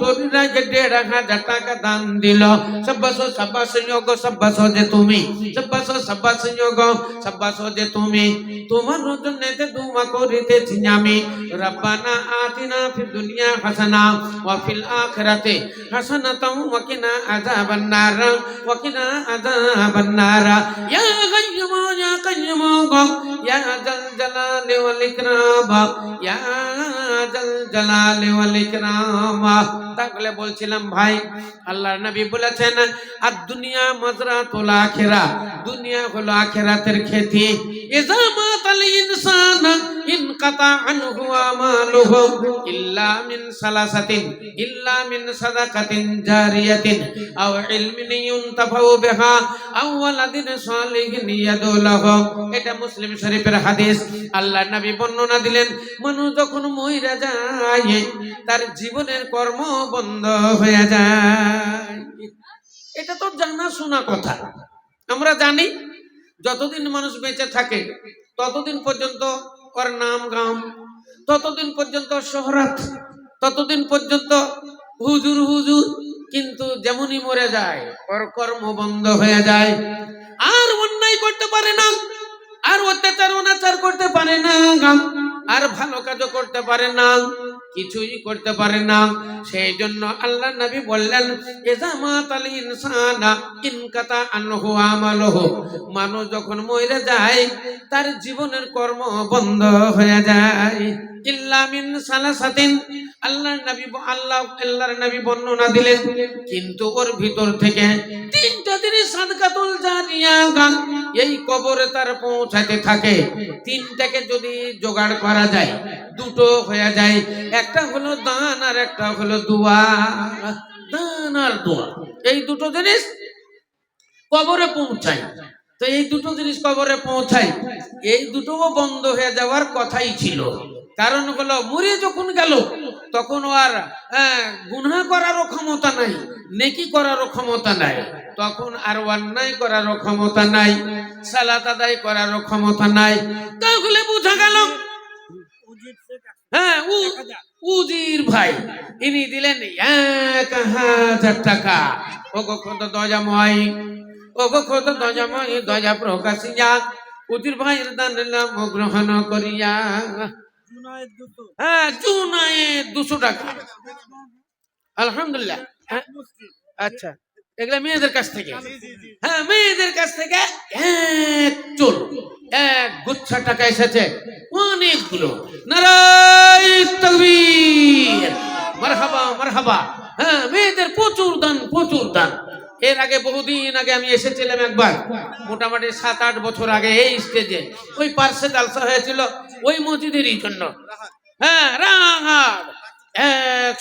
তোর রাগে 1500 টাকা দান দিল। সব্বাসো সব্বাস যোগ সব্বাসো যে তুমি, সব্বাসো সব্বাস যোগ সব্বাসো যে তুমি। তোমার জন্যতে দোয়া করিতেছি আমি, রব্বানা আতিনা ফিদ দুনিয়া হাসানা ওয়া ফিল আখিরাতি হাসানাতাও ওয়া কিনা আযাবান নার ওয়া কিনা আযাবান নার। ইয়া কাইয়্যুম ইয়া কাইয়্যুম ইয়া জাল জালালি ওয়াল ইকরাম, ইয়া জাল জালালি ওয়াল ইকরাম। তাহলে বলছিলাম ভাই, আল্লাহর নবী বলেছেন আর দুনিয়া মাজরাতুল আখিরা, দুনিয়া হলো আখিরাতের খেতি। ইযা মাতাল ইনসান ইনকাতা আনহু আমালুহু ইল্লা মিন সালাসাতিন, ইল্লা মিন সাদাকাতিন জারিয়াতিন আও ইলমিন ইউনতাফাউ বিহা আও ওয়ালাদিন সালিহিন ইয়াদুলাহু। এটা মুসলিম শরীফের হাদিস। আল্লাহর নবী বর্ণনা দিলেন, মানুষ যখন মইরা যায় তার জীবনের কর্ম বন্ধ হয়ে যায়। এটা তো জানা শোনা কথা, আমরা জানি যতদিন মানুষ বেঁচে থাকে ততদিন পর্যন্ত ওর নাম গাম, ততদিন পর্যন্ত শহরাত, ততদিন পর্যন্ত হুজুর হুজুর। কিন্তু যেমনই মরে যায় ওর কর্ম বন্ধ হয়ে যায়, আর অন্যায় করতে পারে না, আর অত্যাচার অনাচার করতে পারে না, আর ভালো কাজও করতে পারে না, কিছুই করতে পারে না। সেই জন্য আল্লাহ নবী বললেন, ইযা মাতাল ইনসানা ইনকাতা আনহু আমালুহু। মানুষ যখন মরে যায় তার জীবনের কর্ম বন্ধ হয়ে যায়। ইল্লা মিন সালাসাতিন, আল্লাহর নবী বর্ণনা দিলেন, কিন্তু ওর ভিতর থেকে 3টা জিনিস সাদকাতুল জারিয়া এই কবরে তার পৌঁছাতে থাকে। 3টাকে যদি জোগাড় করা যায় 2টো হয়ে যায়, একটা হলো দান আর একটা হলো দোয়া। দান আর দোয়া এই 2টো জিনিস কবরে পৌঁছায়। তো এই 2টো জিনিস কবরে পৌঁছায়, এই 2টোও বন্ধ হয়ে যাওয়ার কথাই ছিল। কারণ হলো মরে যখন গেল তখন আর গুনাহ করারও ক্ষমতা নাই, নেকি করারও ক্ষমতা নাই, তখন আর অন্যায় করারও ক্ষমতা নাই, সালাত আদায় করারও ক্ষমতা নাই। তাহলে বোঝা গেল উজির ভাই ইনি দিলেন 1000 টাকা। ওগো খোদা দয়াময়, ওগো খোদা দয়াময়, দয়া প্রকাশিয়া উজির ভাইয়ের দান গ্রহণ করিয়া। জুনায়েদ 200 টাকা। আলহামদুলিল্লাহ। আচ্ছা, এগুলা মেয়েদের কাছ থেকে, মেয়েদের কাছ থেকে এক গুচ্ছা টাকা এসেছে, অনেকগুলো। নারায়ে তাকবীর, মারহাবা মারহাবা। মেয়েদের প্রচুর দান, প্রচুর দান। এর আগে বহুদিন আগে আমি এসেছিলাম একবার, মোটামুটি 7-8 বছর আগে এই স্টেজে। ওই পার্শ্বে জালসা হয়েছিল ওই মসজিদেরই জন্য। রাহাত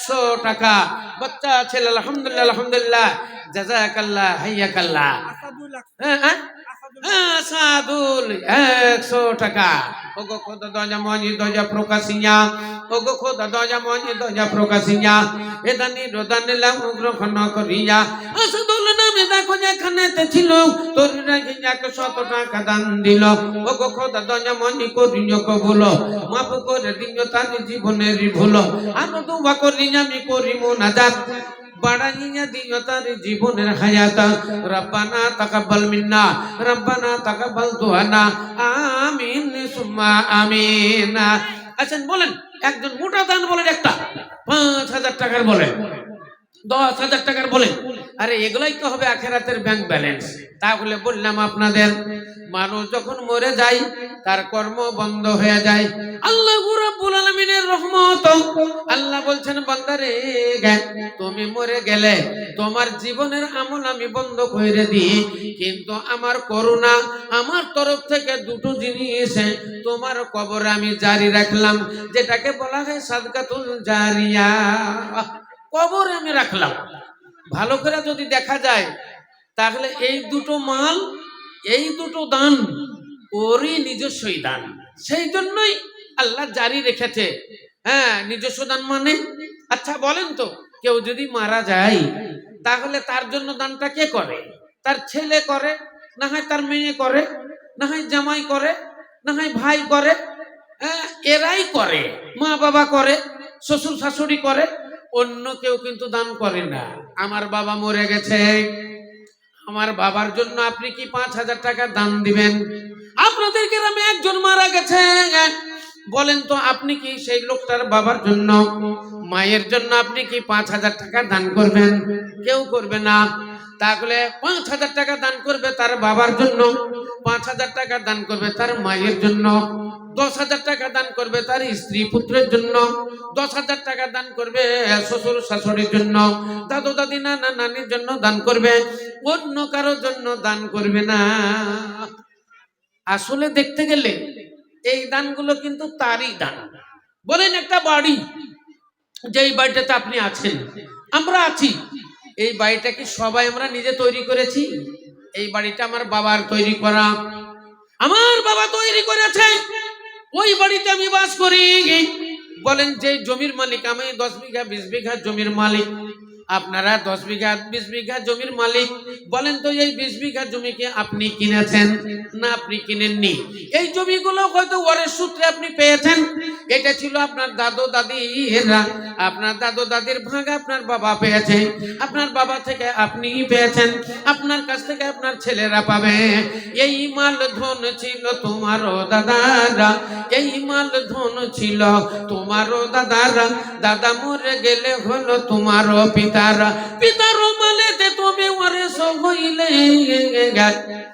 100 টাকা বাচ্চা ছেলে। আলহামদুলিল্লাহ আলহামদুলিল্লাহ, জাযাকাল্লাহ হাইয়াকাল্লাহ। সাদুল 100 টাকা। ওগো খোদা দয়াময়, দয়া প্রকাশিয়া, ওগো খোদা দয়াময়, দয়া প্রকাশিয়া। এদানি রদানি লাম গ্রহণ করিয়া। সাদুল নামে দেখো যেখানে ছিল, তোর রাগে 100 টাকা দান দিল। ওগো খোদা দয়াময়, করিও কবুল, মাফ করে দিও তার জীবনের ভুল। আর দোয়া করি আমি করি মুনাজাত, বাড়াইয়া দিও তার জীবনের হায়াত। রব্বানা তাকাব্বাল মিন্না, রব্বানা তাকাব্বাল দুআনা, আমিন সুম্মা আমিন। আচ্ছা বলেন, একজন মোটা দান বলেন, একটা 5000 টাকার বলেন, 10,000 টাকার বলেন। আরে এগুলাই তো হবে আখেরাতের ব্যাংক ব্যালেন্স। তাহলে বললাম আপনাদের, মানুষ যখন মরে যায় তার কর্ম বন্ধ হয়ে যায়। আল্লাহ রাব্বুল আলামিনের রহমত, আল্লাহ বলছেন বান্দারে তুমি মরে গেলে তোমার জীবনের আমল আমি বন্ধ করে দিই, কিন্তু আমার করুণা আমার তরফ থেকে দুটো জিনিস তোমার কবরে আমি জারি রাখলাম, যেটাকে বলা হয় সাদকাতুল জারিয়া। কবরে আমি রাখলাম। ভালো করে যদি দেখা যায় তাহলে এই দুটো মাল, এই দুটো দান ওরই নিজস্বই দান, সেই জন্যই আল্লাহ জারি রেখেছে। হ্যাঁ, নিজস্ব দান মানে, আচ্ছা বলেন তো, কেউ যদি মারা যায় তাহলে তার জন্য দানটা কে করে? তার ছেলে করে, না হয় তার মেয়ে করে, না হয় জামাই করে, না হয় ভাই করে। হ্যাঁ, এরাই করে, মা বাবা করে, শ্বশুর শাশুড়ি করে, অন্য কেউ কিন্তু দান করে না। আমার বাবা মরে গেছে, আমার বাবার জন্য আপনি কি 5,000 টাকা দান দিবেন? আপনাদের গ্রামে একজন মারা গেছে, বলেন তো আপনি কি সেই লোকটার বাবার জন্য, মায়ের জন্য আপনি কি 5,000 টাকা দান করবেন? কেউ করবে না। তাহলে 5,000 টাকা দান করবে তার বাবার জন্য, 5,000 টাকা দান করবে তার মায়ের জন্য, 10,000 টাকা দান করবে তার স্ত্রী পুত্রের জন্য, 10,000 টাকা দান করবে শ্বশুর শাশুড়ির জন্য, দাদু দাদি নানা নানির জন্য দান করবে, অন্য কারোর জন্য দান করবে না। আসলে দেখতে গেলে এই দানগুলো কিন্তু তারই দান। বলেন একটা বাড়ি, যেই বাড়িটাতে আপনি আছেন, আমরা আছি, এই বাড়িটা কি সবাই আমরা নিজে তৈরি করেছি? এই বাড়িটা আমার বাবার তৈরি করা, আমার বাবা তৈরি করেছে, ওই বাড়িতে আমি বাস করি। বলেন যে জমির মালিক আমি, 10 বিঘা 20 বিঘা জমির মালিক, আপনারা 10 বিঘা 20 বিঘা জমির মালিক। বলেন তো এই 20 বিঘা জমিকে আপনি কিনেছেন না আপনি কিনেননি? এই জমিগুলো হয়তো ওয়ারেস সূত্রে আপনি পেয়েছেন, এটা ছিল আপনার দাদু দাদিরা, আপনার দাদু দাদির ভাগ আপনার বাবা পেয়েছে, আপনার বাবা থেকে আপনি পেয়েছেন, আপনার কাছ থেকে আপনার ছেলেরা পাবে। এই মাল ধন ছিল তোমারও দাদারা, এই মাল ধন ছিল তোমারও দাদারা, দাদা মরে গেলে হলো তোমারও পিতারা, পিতার মালেতে তুমি ওয়ারেস হইলে,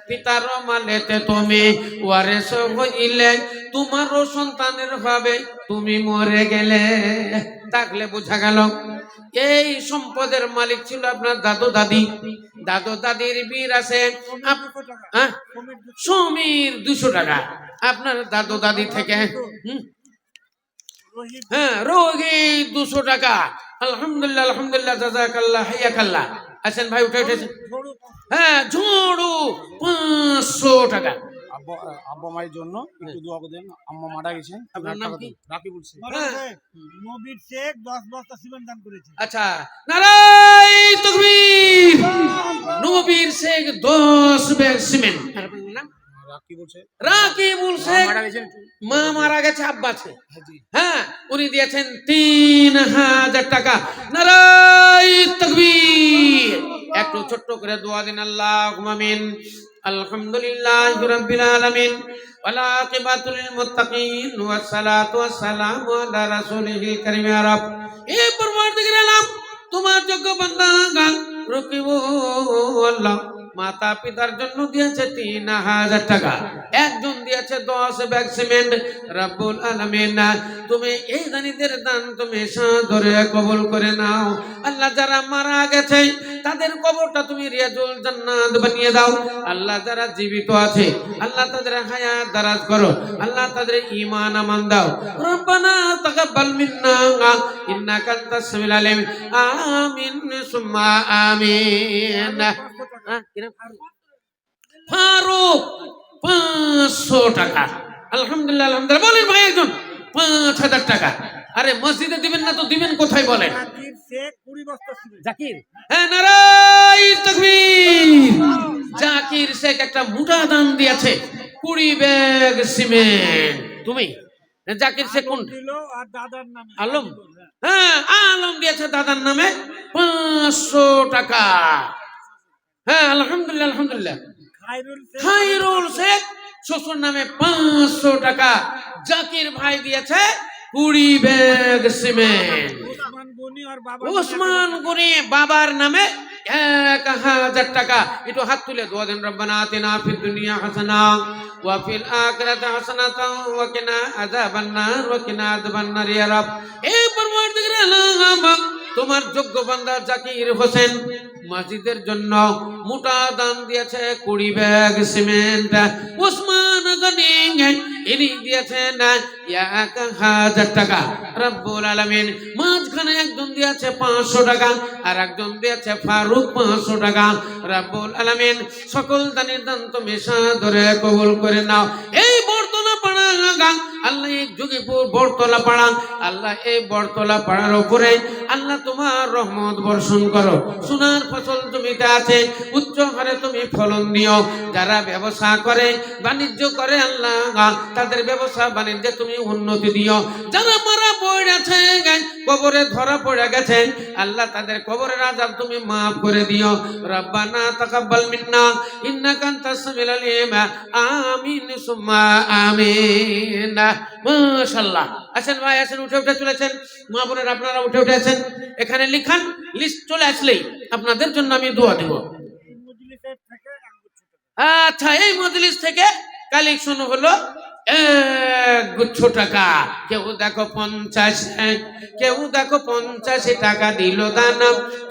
পিতার মালেতে তুমি ওয়ারেস হইলে তোমারও সন্তানের ভাবে তুমি মরে গেলে। তাহলে বোঝা গেল এই সম্পদের মালিক ছিল আপনার দাদু দাদি। দাদু দাদির বীর আছে সমীর 200 টাকা আপনার দাদু দাদি থেকে। হ্যাঁ, রোগী 200 টাকা। আলহামদুলিল্লাহ আলহামদুলিল্লাহ, জাযাকাল্লাহ হাইয়াকাল্লাহ। আছেন ভাই, উঠে উঠেছেন। হ্যাঁ, ঝুড়ু 500 টাকা। আব্বা মায়ের জন্য একটু দোয়া করে দেন, আম্মা মারা গেছেন। আপনার নাম কি? রাকিবুল শেখ। নবীর শেখ 10 বস্তা সিমেন্ট দান করেছে। আচ্ছা, নারায়ে তাকবীর। নবীর শেখ 10 ব্যাগ সিমেন্ট। আপনার নাম? রাকিবুল শেখ। রাকিবুল শেখ মারা গেছেন, মা মারা গেছে, আব্বা আছে। হ্যাঁ, উনি দিয়েছেন 3,000 টাকা। নারায়ে তাকবীর। একটু ছোট্ট করে দোয়া দিন, আল্লাহুম্মা আমিন। আলহামদুলিল্লাহি রাব্বিল আলামিন ওয়াল আকিবাতুল লিল মুত্তাকিন ওয়াস সালাতু ওয়াস সালামু আলা রাসূলিল কারীম। ইয়া রাব, এ পরওয়ারদিগার আলম, তোমার যোগ্য বান্দা রকিবু আল্লাহ মাতা পিতার জন্য দিয়েছে 3,000 টাকা, একজন দিয়েছে 10 ব্যাগ সিমেন্ট। রব্বুল আলামিন, তুমি এই দানীদের দান তুমি সাদরে কবুল করে নাও। আল্লাহ, যারা মারা গেছে তাদের কবরটা তুমি রিয়াজুল জান্নাত বানিয়ে দাও। আল্লাহ, যারা জীবিত আছে আল্লাহ তাদের হায়াত দারাজ করো। আল্লাহ, তাদের ঈমান আমান দাও। রব্বানা তাকাব্বাল মিন্না ইন্নাকা আনতাস সামিউল আলিম। আমিন সুম্মা আমিন। ফারুক 500 টাকা। আলহামদুলিল্লাহ আলহামদুলিল্লাহ। বলেন ভাই, একজন 5,000 টাকা। আরে মসজিদে দিবেন না তো দিবেন কোথায় বলেন? জাকির শেখ 20 বস্তা সিমেন্ট। জাকির, হ্যাঁ, নারায়ে তাকবীর। জাকির শেখ একটা মোটা দান দিয়েছে 20 ব্যাগ সিমেন্ট। তুমি জাকির শেখ কোন? দিল আর দাদার নামে আলম। হ্যাঁ, আলম দিয়েছে দাদার নামে 500 টাকা। হ্যাঁ, আলহামদুলিল্লাহ আলহামদুলিল্লাহ। খায়রুল শেখ শ্বশুর নামে 500 টাকা। জাকির ভাই দিয়েছে 20 ব্যাগ সিমেন্ট। গনি আর বাবা ওসমান গনি বাবার নামে 1000 টাকা। একটু হাত তুলে দোয়া দেন, রব্বানা আতিনা ফিদ দুনিয়া হাসানা ওয়া ফিল আখিরাতি হাসানাতাও ওয়া কিনা আযাবান নার ওয়া কিনা আযাবান নার ইয়া রব। এই পরওয়ারদিগার আলম, তোমার যোগ্য বান্দা জাকির হোসেন মসজিদের জন্য মোটা দান দিয়েছে 20 ব্যাগ সিমেন্ট। ওসমান গনি ইনি দিয়েছেন 1000 টাকা। রব্বুল আলামিন মাঝখানে একজন দিয়েছে 500 টাকা, আর একজন দিয়েছে ফারুক 500 টাকা। রব্বুল আলামিন সকল দানের দান তুমি সাদরে কবুল করে নাও। এই বরতলা পাড়া আল্লাহ, এই যোগীপুর বরতলা পাড়া আল্লাহ, এই বরতলা পাড়ার উপরে আল্লাহ তোমার রহমত বর্ষণ করো। সোনার ফসল জমিতে আছে, উচ্চ হারে তুমি ফলন দিও। যারা ব্যবসা করে বাণিজ্য করে আল্লাহ, তাদের ব্যবসা বাণিজ্যে তুমি উন্নতি দিও। যারা মারা পড়েছে, কবরে ধরা পড়ে গেছে আল্লাহ, তাদের কবরের আযাব তুমি মাফ করে দিও। রব্বানা তাকাব্বাল মিন্না ইন্নাকা আনতাস সামিউল আলিম। আমিন সুম্মা আমিন। মাশাআল্লাহ। আসেন ভাই, আসেন, উঠে উঠে চলেছেন। মা বোনেরা আপনারা উঠে উঠে আছেন। এখানে লিখান, লিস্ট চলে আসলেই আপনাদের জন্য আমি দোয়া দেব। মজলিসের থেকে 1 গুচ্ছ টাকা। আচ্ছা, এই মজলিস থেকে কালেকশন হলো 1 গুচ্ছ টাকা। কেউ দেখো 50, কেউ দেখো 50 টাকা দিল দান,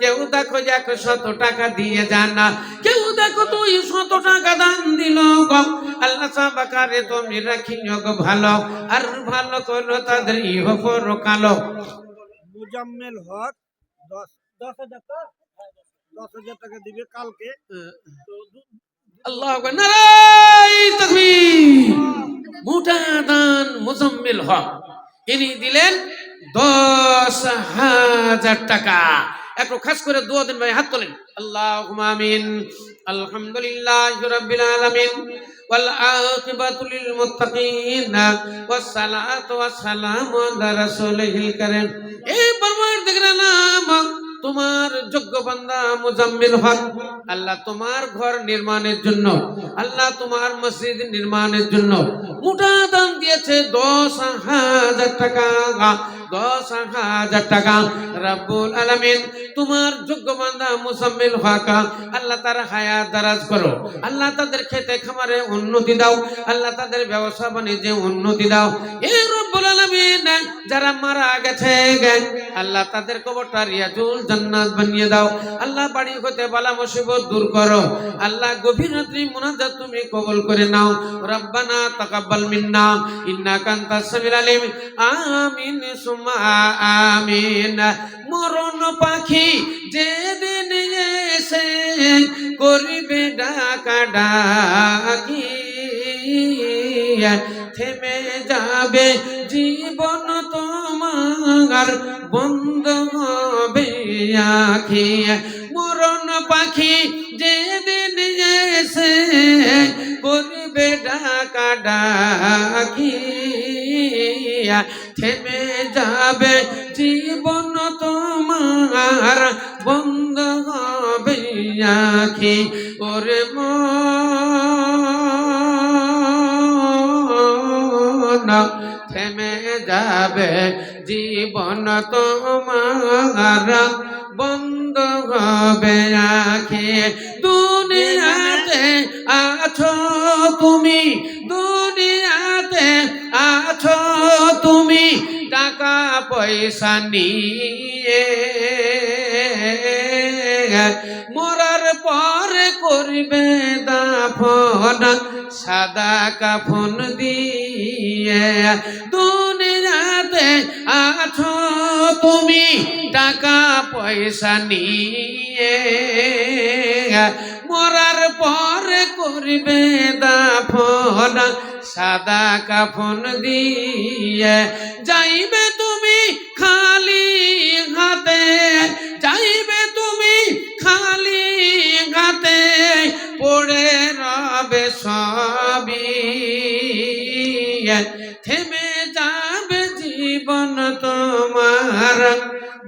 কেউ দেখো 100 টাকা দিয়ে জানা, কেউ দেখো 200 টাকা দান দিল গো। আল্লাহ সাবাকারে তুমি রাখিও গো ভালো, আর ভালো করো তাদের ইহ পরকালো। মুজাম্মেল হক 10,000 টাকা, 10,000 টাকা দিবে কালকে। আল্লাহু আকবার, নারায়ে তাকবীর। মোটা দান মুজাম্মিল হক ইনি দিলেন 10,000 টাকা। একটু খাস করে দোয়া দেন ভাই, হাত তোলেন। আল্লাহুম্মা আমিন। আলহামদুলিল্লাহি রাব্বিল আলামিন ওয়াল আকিবাতু লিল মুত্তাকিন ওয়াস সালাতু ওয়াস সালামু আলা রাসূলিল কারীম। এই পরওয়ারদিগার আলম, তোমার যোগ্য বান্দা মুজাম্মিল হক আল্লাহ তোমার ঘর নির্মাণের জন্য, আল্লাহ তোমার মসজিদ নির্মাণের জন্য মোটা দান দিয়েছে 10,000 টাকা। 10,000 টাকা। রব্বুল আলামিন তোমার যোগ্য বান্দা মুজাম্মিল হক আল্লাহ তার হায়াত দারাজ করো। আল্লাহ তাদের খেতে খামারে উন্নতি দাও। আল্লাহ তাদের ব্যবসা বাণিজ্যে উন্নতি দাও। এই রব্বুল আলামিন যারা মারা গেছে আল্লাহ তাদের কবরটা রিয়াজুল জান্নাত বানিয়ে দাও। আল্লাহ বাড়ি হতে বালা মুসিবত দূর করো। আল্লাহ গভীর রাত্রি মুনাজাত তুমি কবুল করে নাও। রব্বানা তাকাব্বাল মিন্না ইন্নাকা আনতাস সামিউল আলিম। আমিন সুম্মা আমিন। মরণ পাখি যেদিন এসে করিবে ডাকা ডাকি, থেমে যাবে জীবন তোমার, বন্ধ হবে আখি। মরণ পাখি যেদিন এসে করবে ডাকা ডাকি, থেমে যাবে জীবন তোমার, বন্ধ হবে আখি। ওরে মন, থেমে যাবে জীবন তোমার, বন্ধ হবে আখি। দুনিয়াতে আছো তুমি, দুনিয়াতে আছো তুমি টাকা পয়সা নিয়ে, মরার পরে করবে দাফন সাদা কাফন দিয়ে। দুনিয়াতে আছো তুমি টাকা পয়সা নিয়ে, মরার পরে করবে দাফন সাদা কাফন দিয়ে। যাইবে তুমি খালি হাতে, যাইবে তুমি খালি হাতে, পড়ে রবে সবই, থেমে যাবে জীবন তোমার,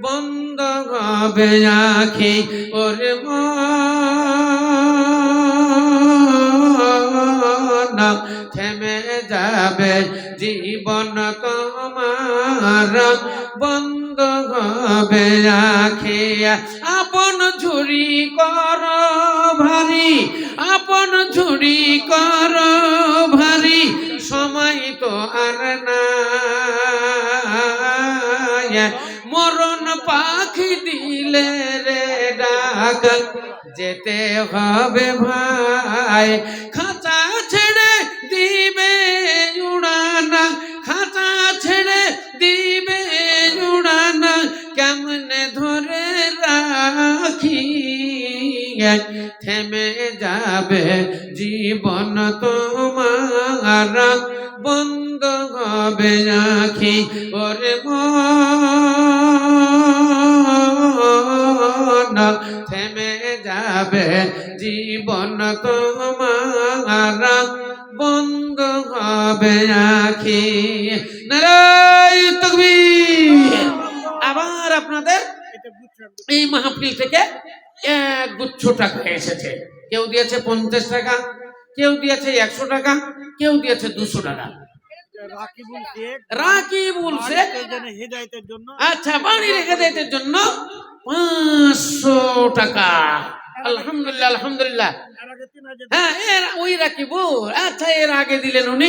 বন্ধ হবে আখি। ওরে মন, থেমে যাবে জীবন তোমার বন্ধ হবে আখি আপন ঝুরি কর ভারী আপন ঝুরি কর ভারী সময় তো আর না মরণ পাখি দিলে রে ডাক যেতে হবে ভাই খাঁচা ছেড়ে দিবে উড়ানা খাঁচা ছেড়ে দিবে উড়ানা কেমনে ধরে রাখি থেমে যাবে জীবন তোমার বন্ধ হবে আখি ওরে মন থেমে যাবে জীবন তোমার বন্ধ হবে আখি নারায়ে তাকবীর। আবার আপনাদের এই মাহফিল থেকে এক গুচ্ছ টাকা এসেছে কেউ দিয়েছে 50 টাকা কেউ দিয়েছে 100 টাকা কেউ দিয়েছে 200 টাকা রাকিবুল শেখ রাকিবুল শেখ হেদায়েতের জন্য আচ্ছা বাড়ির হেদায়েতের জন্য 500 টাকা আলহামদুলিল্লাহ আলহামদুলিল্লাহ এর আগে 3000 হ্যাঁ এর ওই রাকিবুল আচ্ছা এর আগে দিলেন উনি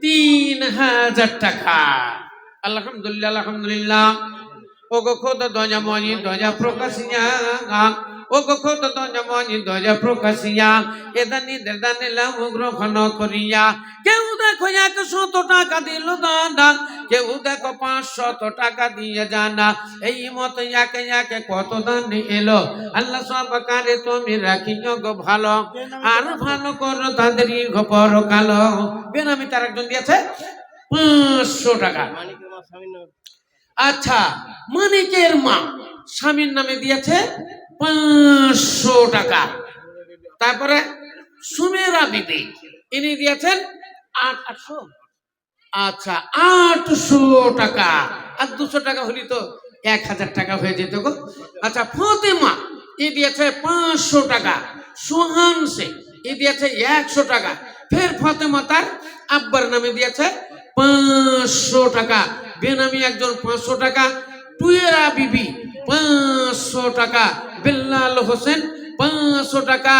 3000 টাকা আলহামদুলিল্লাহ আলহামদুলিল্লাহ ও গো খোদা দয়া মনি দয়া প্রকাশিয়া ও গো খোদা দয়া মনি দয়া প্রকাশিয়া এদানি দেদানি লাভ গ্রহণ করিয়া কেউ দেখো 100 টাকা দিল দাদা কেউ দেখো 500 টাকা দিয়ে জানা এই মত একে একে কত দান এলো আল্লাহ সব কারে তুমি রাখিও গো ভালো আর ভালো করো তাদের পর কালো বেনামি তার একজন দিয়েছে 500 টাকা আচ্ছা মানিকের মা স্বামীর নামে দিয়েছে 500 টাকা তারপরে সুমেরা বিবি ইনি দিয়েছেন 800 আচ্ছা 800 টাকা আর 200 টাকা হলি তো 1000 টাকা হয়ে যেত গো আচ্ছা ফতেমা ই দিয়েছে 500 টাকা সোহান শেখ ই দিয়েছে 100 টাকা ফের ফতেমা তার আব্বার নামে দিয়েছে 500 টাকা বেনামি একজন 500 টাকা টুয়েরা বিবি 500 টাকা বেল্লাল হোসেন 500 টাকা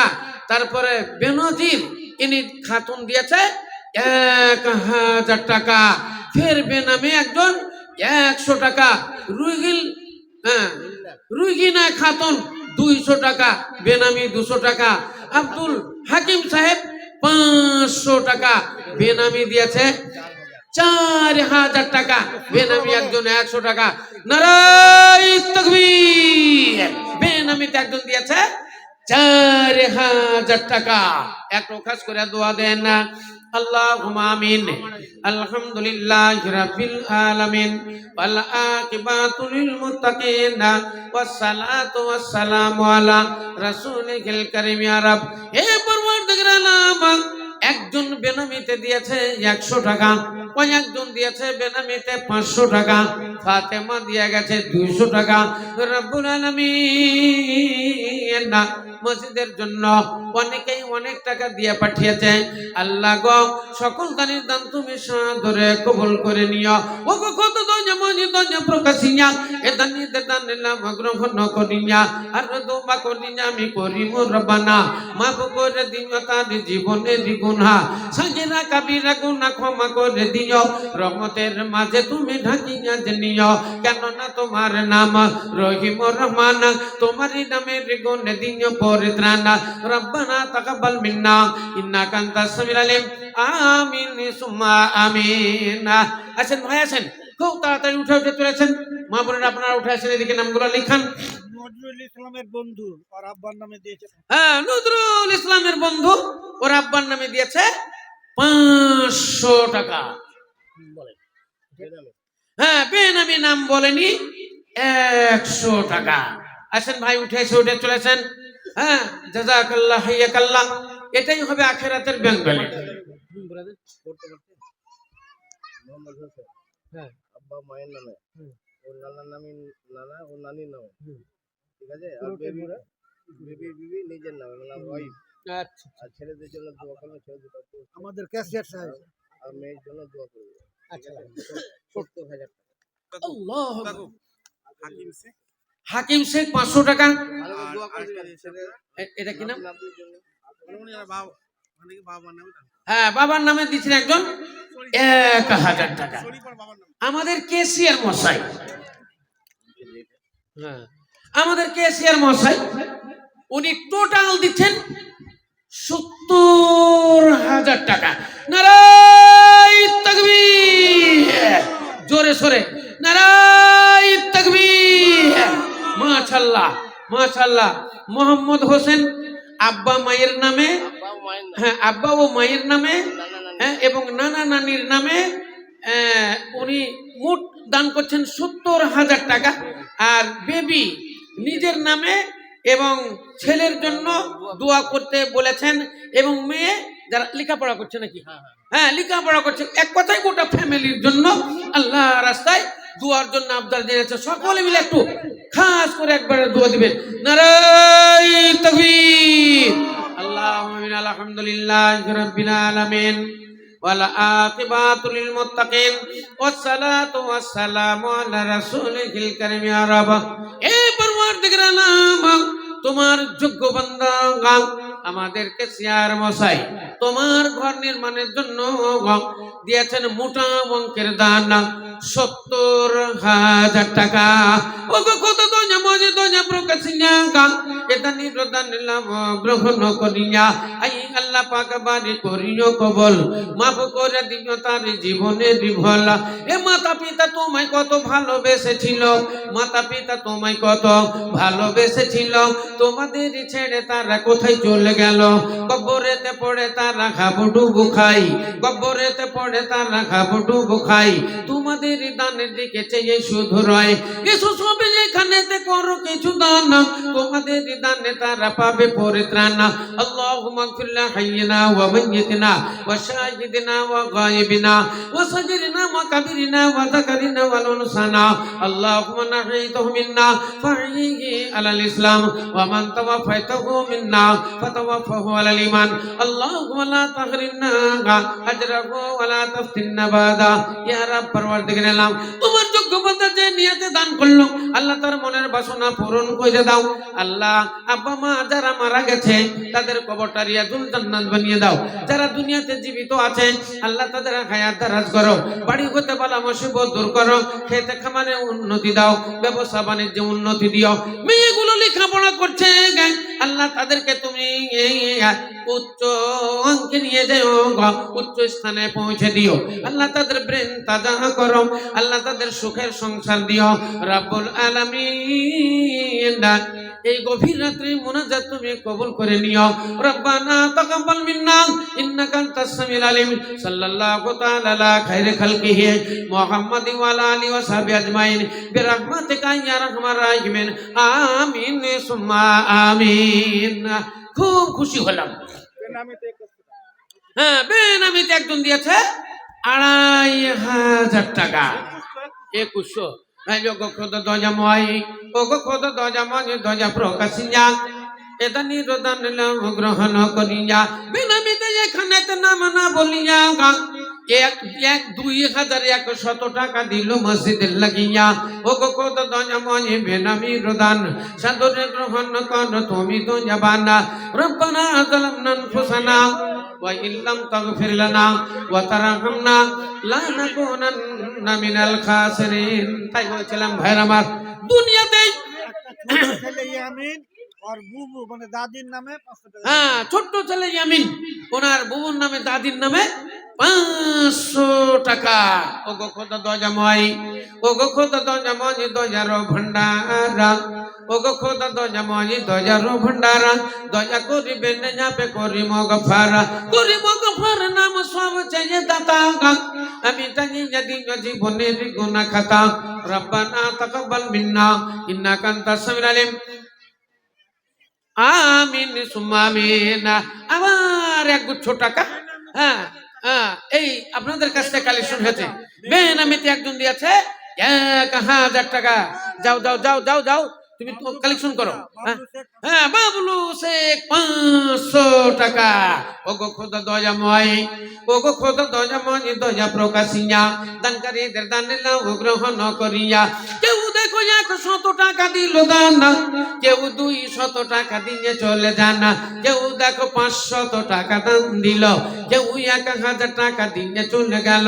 তারপরে বেনজির ইনি খাতুন দিয়েছে 1000 টাকা ফের বেনামি একজন 100 টাকা রুগিল রুগিনা খাতুন 200 টাকা বেনামি 200 টাকা আব্দুল হাকিম সাহেব 500 টাকা বেনামি দিয়েছে 4000 টাকা বেনামি একজন 100 টাকা নারায়ে তাকবীর বেনামিতে একজন দিয়েছে 4000 টাকা একটু খাস করে দোয়া দেন না আল্লাহুম্মা আমিন আলহামদুলিল্লাহি রাব্বিল আলামিন ওয়াল আকিবাতু লিল মুত্তাকিন ওয়াস সালাতু ওয়াস সালামু আলা রাসূলিল কারীম ইয়া রাব হে পরওয়ারদিগার আলাম একজন বেনামিতে দিয়েছে 100 টাকা কয়েকজন দিয়েছে বেনামিতে 500 টাকা ফাতেমা দিয়ে গেছে 200 টাকা রব্বুল আলামিন মসজিদের জন্য অনেকেই অনেক টাকা দিয়ে পাঠিয়েছে আল্লাহ গো সকল দানের দান তুমি সাদরে কবুল করে নিও ও গো কত দয়া মনি দয়া প্রকাশিয়া এ দানি দান নাম গ্রহণ করিয়া আর দোয়া করিয়া আমি করি মোর রব্বানা মাফ করে দিও তার জীবনের গুনাহ সাগিরা কাবিরা গুনাহ ক্ষমা করে দিও রহমতের মাঝে তুমি ঢাকিয়া নিও কেননা তোমার নাম রহিম রহমান তোমারই নামের গুণে দিও পরিত্রাণ রব্বানা তাকাব্বাল মিন্না ইন্নাকা আনতাস সামিউল আলিম আমিন সুম্মা আমিন আসেন ভাই আসেন খুব তাড়াতাড়ি উঠে চলেছেন মা বোনেরা আপনারা উঠে আসেন এদিকে নামগুলো লিখান নজরুল ইসলামের বন্ধু আর আব্বার নামে দিয়েছে হ্যাঁ নজরুল ইসলামের বন্ধু ওর আব্বার নামে দিয়েছে 500 টাকা হ্যাঁ বেনামি নাম বলেনি 100 টাকা আসেন ভাই উঠে এসে উঠে চলেছেন হ্যাঁ জাযাকাল্লাহ হাইয়াকাল্লাহ এটাই হবে আখিরাতের ব্যাংক ব্যালেন্স হ্যাঁ আব্বা মায়ের নামে ওর নানার নামে নানা ওর নানির নামে ঠিক আছে আর বিবি নিজের নামে মানে ওয়াইফ আচ্ছা আর ছেলেদের জন্য দোয়া করবেন ছেলেদের আমাদের ক্যাশিয়ার সাহেব আর মেয়ের জন্য দোয়া করবে। আচ্ছা 70,000 টাকা। আল্লাহ হাকিম শেখ 500 টাকা। ভালো করে দোয়া করে দিবেন ছেলের এটা কি নাম? নাতির জন্য। হ্যাঁ, বাবার নামে দিচ্ছেন একজন 1000 টাকা। আমাদের কেসিয়ার মশাই, হ্যাঁ আমাদের কেসিয়ার মশাই উনি টোটাল দিচ্ছেন 70,000 টাকা। নারায়ে তাকবীর, জোরে সোরে নারায়ে তাকবীর। মাশাআল্লাহ মাশাআল্লাহ। মোহাম্মদ হোসেন আব্বা মায়ের নামে, বাবা মায়ের নাম, হ্যাঁ আব্বা ও মায়ের নামে, নানা নানি হ্যাঁ এবং নানা নানির নামে উনি মোট দান করছেন 70,000 টাকা। আর বেবি নিজের নামে এবং ছেলের জন্য দোয়া করতে বলেছেন, এবং মেয়ে যারা লেখাপড়া করছে নাকি, হ্যাঁ লেখাপড়া করছে, এক কথায় গোটা ফ্যামিলির জন্য আল্লাহ রাস্তায় দোয়ার জন্য আবদার জানিয়েছে। সকলে মিলে একটু খাস করে একবারে দোয়া দিবেন। নারায়ে তাকবীর। আল্লাহুম্মা আমিন। আলহামদুলিল্লাহি রাব্বিল আলামিন ওয়াল আকিবাতু লিল মুত্তাকিন ওয়াসসালাতু ওয়াসসালামু আলা রাসূলিল কারীম। ইয়া রাব, এ পরওয়ারদিগার আলাম, তোমার যোগ্য বান্দা আমাদেরকে সিয়ার মশাই তোমার ঘর নির্মাণের জন্য দিয়েছেন মোটা অঙ্কের দান 70,000 টাকা। ও গো কত দোয়া মজে দোয়া প্রকাশিয়া গা এটা নিরদান নিলাম গ্রহণ করিয়া। আই আল্লাহ পাক বাড়ি করিও কবল, মাফ করে দিও তার জীবনের বিফল। এ মাতা পিতা তোমায় কত ভালোবেসেছিল, মাতা পিতা তোমায় কত ভালোবেসেছিল, তোমাদের ছেড়ে তারা কোথায় চলে গেল। কবরেতে পড়ে তারা খাবুডুবু খাই, কবরেতে পড়ে তারা খাবুডুবু খাই, তোমাদের দানের দিকে চেয়ে শুধু রয়। এসো সবে এখানেতে করো কিছু দান, তোমাদের দানে তারা পাবে পরিত্রাণ। আল্লাহুম্মা গফির হাইয়িনা ওয়া মাইয়িতিনা ওয়া শাহিদিনা ওয়া গায়িবিনা ওয়া সাগিরিনা ওয়া কাবিরিনা ওয়া যাকারিনা ওয়া উনসানা। আল্লাহুম্মা নাহইতাহু মিন্না ফাহইহি আলাল ইসলাম ওয়া মান তাওয়াফাইতাহু মিন্না ফাতাওয়াফাহু আলাল ঈমান। আল্লাহুম্মা লা তাহরিমনা আজরাহু ওয়া লা তাফতিননা বাদা। ইয়া রাব, পরওয়ারদিগার আলম, তোমার যোগ্য বান্দা যে নিয়তে দান করলো আল্লাহ তার মনের বাসনা পূরণ করে দাও। আল্লাহ আব্বা মা যারা মারা গেছে তাদের কবরটা রিয়াজুল জান্নাত বানিয়ে দাও। যারা দুনিয়াতে জীবিত আছে আল্লাহ তাদের হায়াত দারাজ করো, বাড়ি হতে বালা মুসিবত দূর করো, খেতে খামারে উন্নতি দাও, ব্যবসা বাণিজ্যে উন্নতি দিও। মেয়েগুলো লেখাপড়া করছে আল্লাহ তাদেরকে তুমি উচ্চ অঙ্কে নিয়ে যাও, উচ্চ স্থানে পৌঁছে দিও। আল্লাহ তাদের ব্রেন তাজা করো, আল্লাহ তাদের সুখের সংসার দিও রাব্বুল আলামিন। এই গভীর রাত্রি মুনাজাত তুমি কবুল করে নিও। রব্বানা তাকাব্বাল মিন্না ইন্নাকা আনতাস সামিউল আলিম। সাল্লাল্লাহু তাআলা আলা খায়রি খালকিহি মুহাম্মাদি ওয়া আলা আলিহি ওয়া সাহবিহি আজমাইন বিরহমাতিকা ইয়া আরহামার রাহিমিন। আমিন সুম্মা আমিন। খুব খুশি হলাম। হ্যাঁ, বেনামিতে একজন দিয়েছে 2,500 টাকা। 2100। ওগো খোদা দয়াময়, ওগো খোদা দয়াময় দয়া প্রকাশিয়া এটা নিরদান নিলাম গ্রহণ করিয়া। বেনামিতে এখানে নাম না বলিয়া 2,100 টাকা দিল মসজিদের লাগিয়া। ওগো খোদা দয়াময় বেনামি রদান সাদরে গ্রহণ কর তুমি দয়াবানা। রব্বানা যালামনা আনফুসানা ওয়া ইল্লাম তাগফির লানা ওয়া তারহামনা লানাকুনান্না মিনাল খাসিরিন। তাই বলেছিলাম ভাইরা আমার, দুনিয়াতে একটা ছোট ছেলে ইয়ামিন আর বুবু মানে দাদির নামে 500 টাকা। হ্যাঁ, ছোট্ট ছেলে ইয়ামিন, ওনার বুবুর নামে দাদির নামে 500 টাকা। ওগো খোদা দয়াময়, ওগো খোদা দয়াময় দয়ার ভান্ডারা, ওগো খোদা দয়াময় দয়ার ভান্ডারা, দয়া করিবেন যাপে করিম গফারা, করিম গফার নাম সব চাইয়ে দাতা। আমি জানি যদি জীবনের গুনাহ খাতা। রব্বানা তাকাব্বাল মিন্না ইন্নাকা আনতাস সামিউল আলিম। আমিন সুম্মা আমিন। আবার এক গুচ্ছ টাকা, হ্যাঁ হ্যাঁ, এই আপনাদের কাছ থেকে কালেকশন হয়েছে। বেনামিতে একজন দিয়েছে 1,000 টাকা। যাও যাও যাও যাও যাও, তুমি তো কালেকশন করো। হ্যাঁ বাবলু শেখ 500 টাকা। ওগো খোদা দয়াময়, ওগো খোদা দয়াময় দয়া প্রকাশিয়া দানকারীদের দান নাও গ্রহণ করিয়া। কেউ দেখো 100 টাকা দিল দান, কেউ 200 টাকা দিয়ে চলে যান, কেউ দেখো 500 টাকা দান দিল, কেউ 1000 টাকা দিয়ে চলে গেল,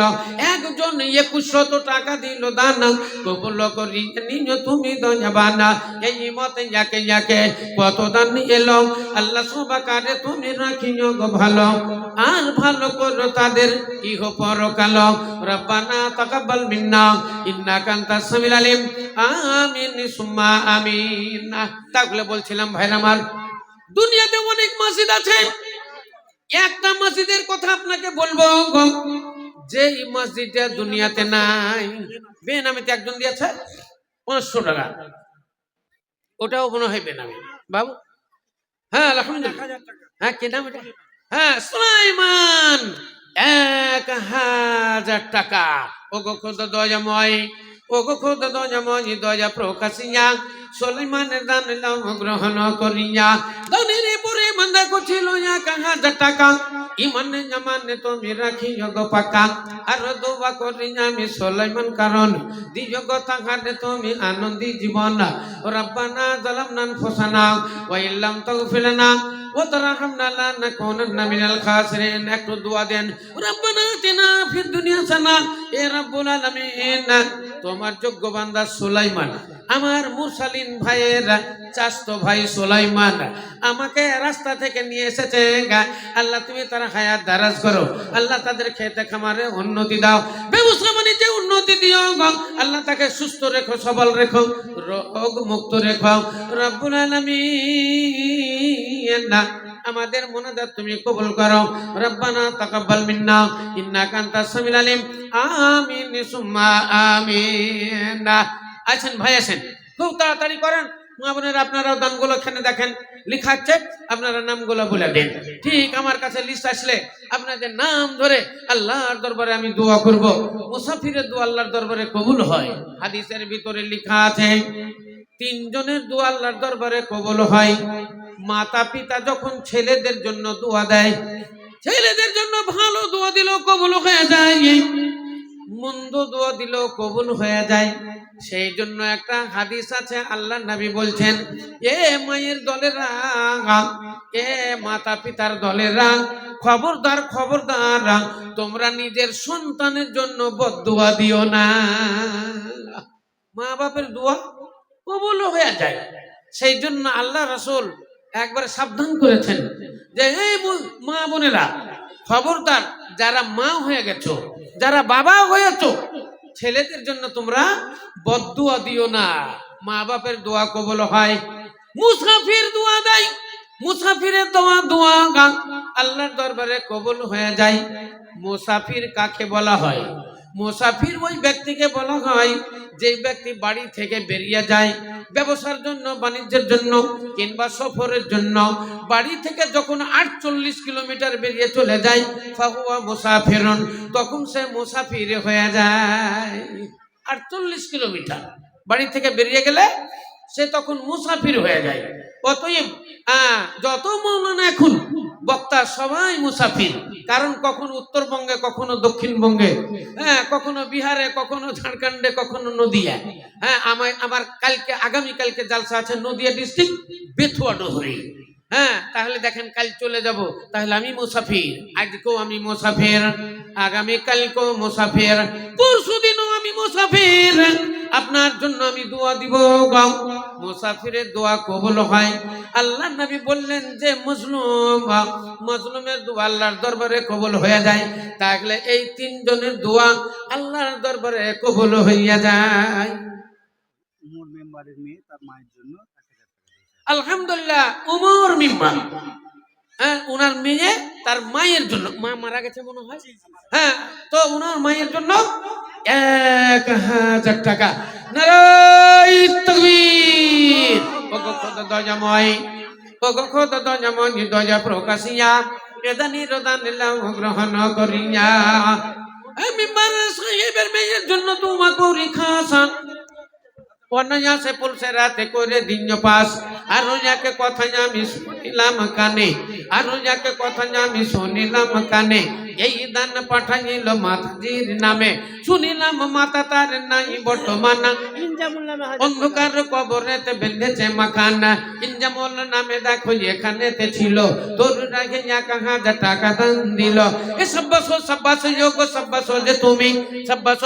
একজন 2100 টাকা দিল দান। কবুল করিয়া নিও তুমি দয়াবান। এই মতে যাকে যাকে কত দান এলো, আল্লাহ সবাকারে তুমি রাখিও গো ভালো, আর ভালো করো তাদের ইহ পরকাল। রব্বানা তাকাব্বাল মিন্না ইন্নাকা আনতাস সামিউল আলিম। আমিন সুম্মা আমিন। তাহলে বলছিলাম ভাইরা আমার, দুনিয়াতে অনেক মসজিদ আছে, একটা মসজিদের কথা আপনাকে বলবো গো, যে মসজিদটা দুনিয়াতে নাই। বেনামিতে একজন দিয়েছে 500 টাকা, ওটাও মনে হয় বেনামি বাবু। হ্যাঁ আলহামদুলিল্লাহ। হ্যাঁ কি নাম এটা? হ্যাঁ সুলাইমান 1000 টাকা। ওগো খোদা দয়াময়, ওগো খোদা দয়াময় দয়া প্রকাশিয়া সুলাইমানের দান নাও গ্রহণ করিয়া। দানের পরে মন্দা করছিল 1000 টাকা, ইমানে জামানে তুমি রাখিও গো পাকা। আর দোয়া করি আমি সুলাইমান কারণ দিও গো তাহারে তুমি আনন্দি জীবন। রব্বানা যালামনা আনফুসানা ওয়া ইল্লাম তাগফির লানা ওয়া তারহামনা লানাকুনান্না মিনাল খাসিরিন। একটু দোয়া দেন, রব্বানা আতিনা ফিদ দুনিয়া হাসানা। এ রব্বুল আলামিন, তোমার যোগ্য বান্দা সুলাইমান, আমার মুরসালিন ভাইয়ের চাচতো ভাই সুলাইমান আমাকে রাস্তা থেকে নিয়ে এসেছে। আল্লাহ তুমি তার হায়াত দারাজ করো, আল্লাহ তাদের খেতে খামারে উন্নতি দাও, ব্যবসা বাণিজ্যে উন্নতি দিও গো। আল্লাহ তাকে সুস্থ রেখো, সবল রেখো, রোগ মুক্ত রেখো রব্বুল আলামিন। আমাদের মোনাজাত তুমি কবুল করো। রব্বানা তাকাব্বাল মিন্না ইন্নাকা আনতাস সামিউল আলিম। আমিন সুম্মা আমিন। আছেন ভাই আছেন, খুব তাড়াতাড়ি করেন। মা বোনেরা আপনারাও দানগুলো এখানে দেখেন লেখা আছে, আপনারা নামগুলো বলে দেন। ঠিক আমার কাছে লিস্ট আসলে আপনাদের নাম ধরে আল্লাহর দরবারে আমি দোয়া করব। মুসাফিরের দোয়া আল্লাহর দরবারে কবুল হয়। হাদিসের ভিতরে লেখা আছে 3 জনের দোয়া আল্লাহর দরবারে কবুল হয়। মাতা পিতা যখন ছেলেদের জন্য দোয়া দেয়, ছেলেদের জন্য ভালো দোয়া দিলেও কবুল হয়ে যায়, মন্দ দোয়া দিলেও কবুল হয়ে যায়। সেই জন্য একটা হাদিস আছে, আল্লাহ নবী বলছেন, এ মায়ের দলেরা, এ মাতা পিতার দলেরা, খবরদার খবরদার তোমরা নিজের সন্তানের জন্য বদদোয়া দিও না। মা বাপের দোয়া কবুল হয়ে যায়। সেই জন্য আল্লাহ রাসূল একবার সাবধান করেছেন যে এই মা বোনেরা, খবরদার যারা মা হয়ে গেছো, যারা বাবা হয়েছো, ছেলেদের জন্য তোমরা বদদুয়া দিও না। মা বাপের দোয়া কবুল হয়। মুসাফির দোয়া দেয়, মুসাফিরের দোয়া আল্লাহর দরবারে কবুল হয়ে যায়। মুসাফির কাকে বলা হয়? মুসাফির ওই ব্যক্তিকে বলা হয় যে ব্যক্তি বাড়ি থেকে বেরিয়ে যায় ব্যবসার জন্য, বাণিজ্যের জন্য কিংবা সফরের জন্য। বাড়ি থেকে যখন 48 কিলোমিটার বেরিয়ে চলে যায়, ফাহুয়া মুসাফিরুন, তখন সে মুসাফির হয়ে যায়। 48 কিলোমিটার বাড়ি থেকে বেরিয়ে গেলে সে তখন মুসাফির হয়ে যায়। অতএব যত মৌলানা এখন বক্তা সবাই মুসাফির। কারণ কখনো উত্তরবঙ্গে, কখনো দক্ষিণবঙ্গে, কখনো বিহারে, কখনো ঝাড়খণ্ডে, কখনো নদিয়া। আমার আগামীকালকে জালসা আছে নদিয়া ডিস্ট্রিক্ট বেথুয়া ডোহরি। তাহলে দেখেন কাল চলে যাব, তাহলে আমি মুসাফির। আজকেও আমি মুসাফির, আগামীকালকেও মুসাফির, পরশুদিনও আমি মুসাফির। আপনার জন্য আমি দোয়া দিব। মুসাফিরের দোয়া কবুল হয়। আল্লাহ নবী বললেন যে মজলুমের দোয়া আল্লাহর দরবারে কবুল হয়ে যায়। তাহলে এই 3 জনের দোয়া আল্লাহর দরবারে কবুল হইয়া যায়। উমর মেম্বারের মেয়ে তার মায়ের জন্য আলহামদুলিল্লাহ, উমর মেম্বার, উনার মেয়ে তার মায়ের জন্য, মা মারা গেছে মনে হয়, তো উনার মায়ের জন্য 1000 টাকা। নারায়ে তাকবীর। ওগো খোদা দয়াময়, ওগো খোদা দয়াময় দয়া প্রকাশিয়া এদানি রদান লাও গ্রহণ করিয়া। মেম্বার সাহেবের মেয়ের জন্য দোয়া করি খাসা। অনায়াসে পুলসে রাতে করে দিন পাস আর যাকে কথা আমি শুনিলাম কানে আর যাকে কথা আমি শুনিলাম কানে এই দান পাঠাইল মাতাজির নামে শুনিলাম মাতা তার নাই বর্তমান অন্ধকার কবরেতে বেঁধেছে মাখানা ইনজামুল নামে দেখো এখানেতে ছিল তোর রাগে 1000 টাকা দান দিল এ সাব্বাস যোগ সাব্বাস যে তুমি সাব্বাস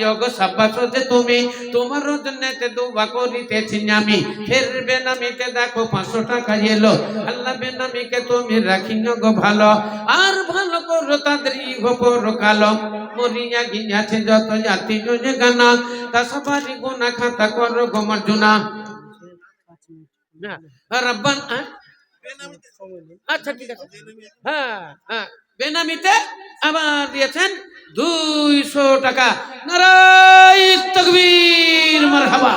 যোগ সাব্বাস যে তুমি তোমার জন্যতে দোয়া করিতেছি আমি ফের বেনামিতে দেখো 500 টাকা এলো আল্লাহ বেনামিকে তুমি রাখিনো গো ভালো আর ভালো করো তাদের গোপর কালো মরিয়া গিয়াছে যত জাতি যে গানা তা সবারই গুনাহ খাতা করো গো মার্জুনা রব্বান আচ্ছা ঠিক আছে হ্যাঁ বেনামিতে আবার দিয়েছেন 200 টাকা নারায়ে তাকবীর মারহাবা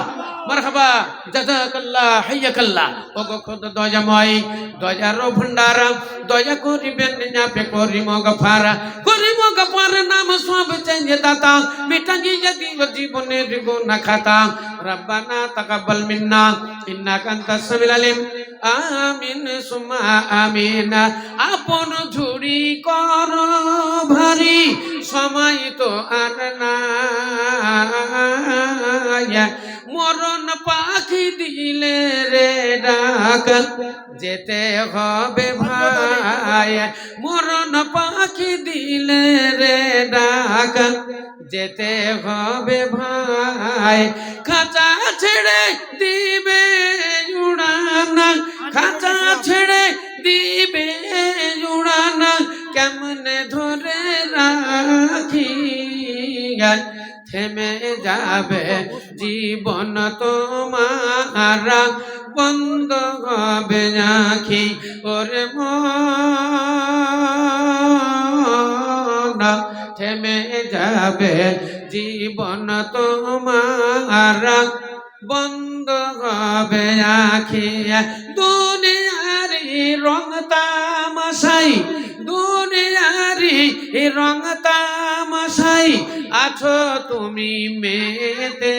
জাযাকাল্লাহ হাইয়াকাল্লাহ ওগো খোদ দয়াময় দয়ার ভান্ডার দয়া করিবেন নাপে করিম গফারা নাম সব চেঞ্জ দাতা মিটাঙ্গি যদি জীবনের গুনাহ খাতা রব্বানা তাকাব্বাল মিন্না ইন্নাকা আনতাস সামিউল আলিম আমিন সুম্মা আমিন আপন ঝুরি কর ভারী সময় তো আর নাই মরণ পাখি দিলে রে ডাক যেতে হবে ভাই মরণ পাখি দিলে রে ডাক যেতে হবে ভাই খাঁচা ছেড়ে দিবে উড়ান খাঁচা ছেড়ে দিবে উড়ান কেমনে ধরে রাখি থেমে যাবে জীবন তোমার বন্ধ হবে আঁখি ওরে মন থেমে যাবে জীবন তোমার বন্ধ হবে আঁখি দুনিয়ারি রং তামাশাই দুনিয়ারি রং তামাশাই আছো তুমি মেতে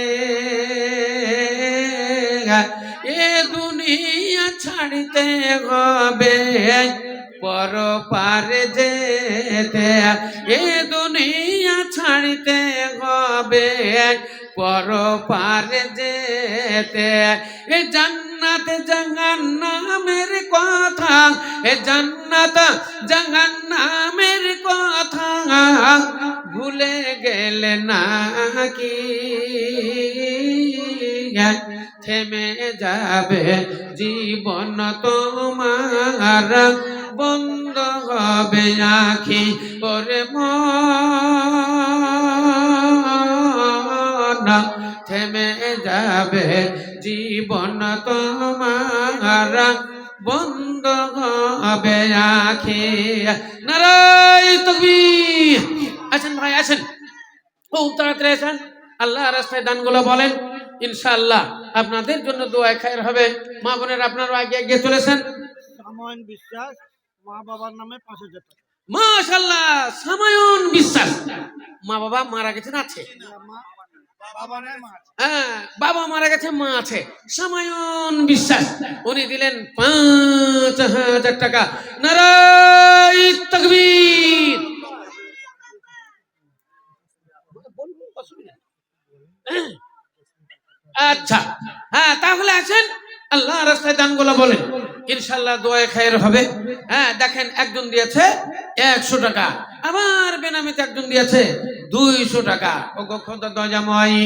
এ দুনিয়া ছাড়তে হবে পর পারে যেতে এ দুনিয়া ছাড়তে হবে পর পারে যেতে এ জান্নাত জাহান্নামের কথা এ জান্নাত জাহান্নামের কথা ভুলে গেলে নাকি থেমে যাবে জীবন তোমার বন্ধ হবে আঁখি ওরে মন থেমে যাবে জীবন তোমার বন্ধ হবে আঁখি নারায়ে তাকবীর আসেন ভাই আসেন ও তাড়াতাড়ি আসেন আল্লাহর রাস্তায় দানগুলো বলেন ইনশাআল্লাহ আপনাদের জন্য দোয়া খায়ের হবে মা বোনের আপনারা আগে চলেছেন সাময়ন বিশ্বাস মা বাবার নামে 5000 টাকা মাশাআল্লাহ সাময়ন বিশ্বাস মা বাবা মারা গেছেন আছে বাবা নাই মা হ্যাঁ বাবা মারা গেছে মা আছে সাময়ন বিশ্বাস উনি দিলেন 5000 টাকা নারায়ে তাকবীর আচ্ছা হ্যাঁ তাহলে আছেন আল্লাহ রাস্তায় দানগুলো বলেন ইনশাআল্লাহ দোয়া খায়ের হবে হ্যাঁ দেখেন একজন দিয়েছে 100 টাকা আবার বেনামিতে একজন দিয়েছে 200 টাকা ও গো খোদা দয়াময়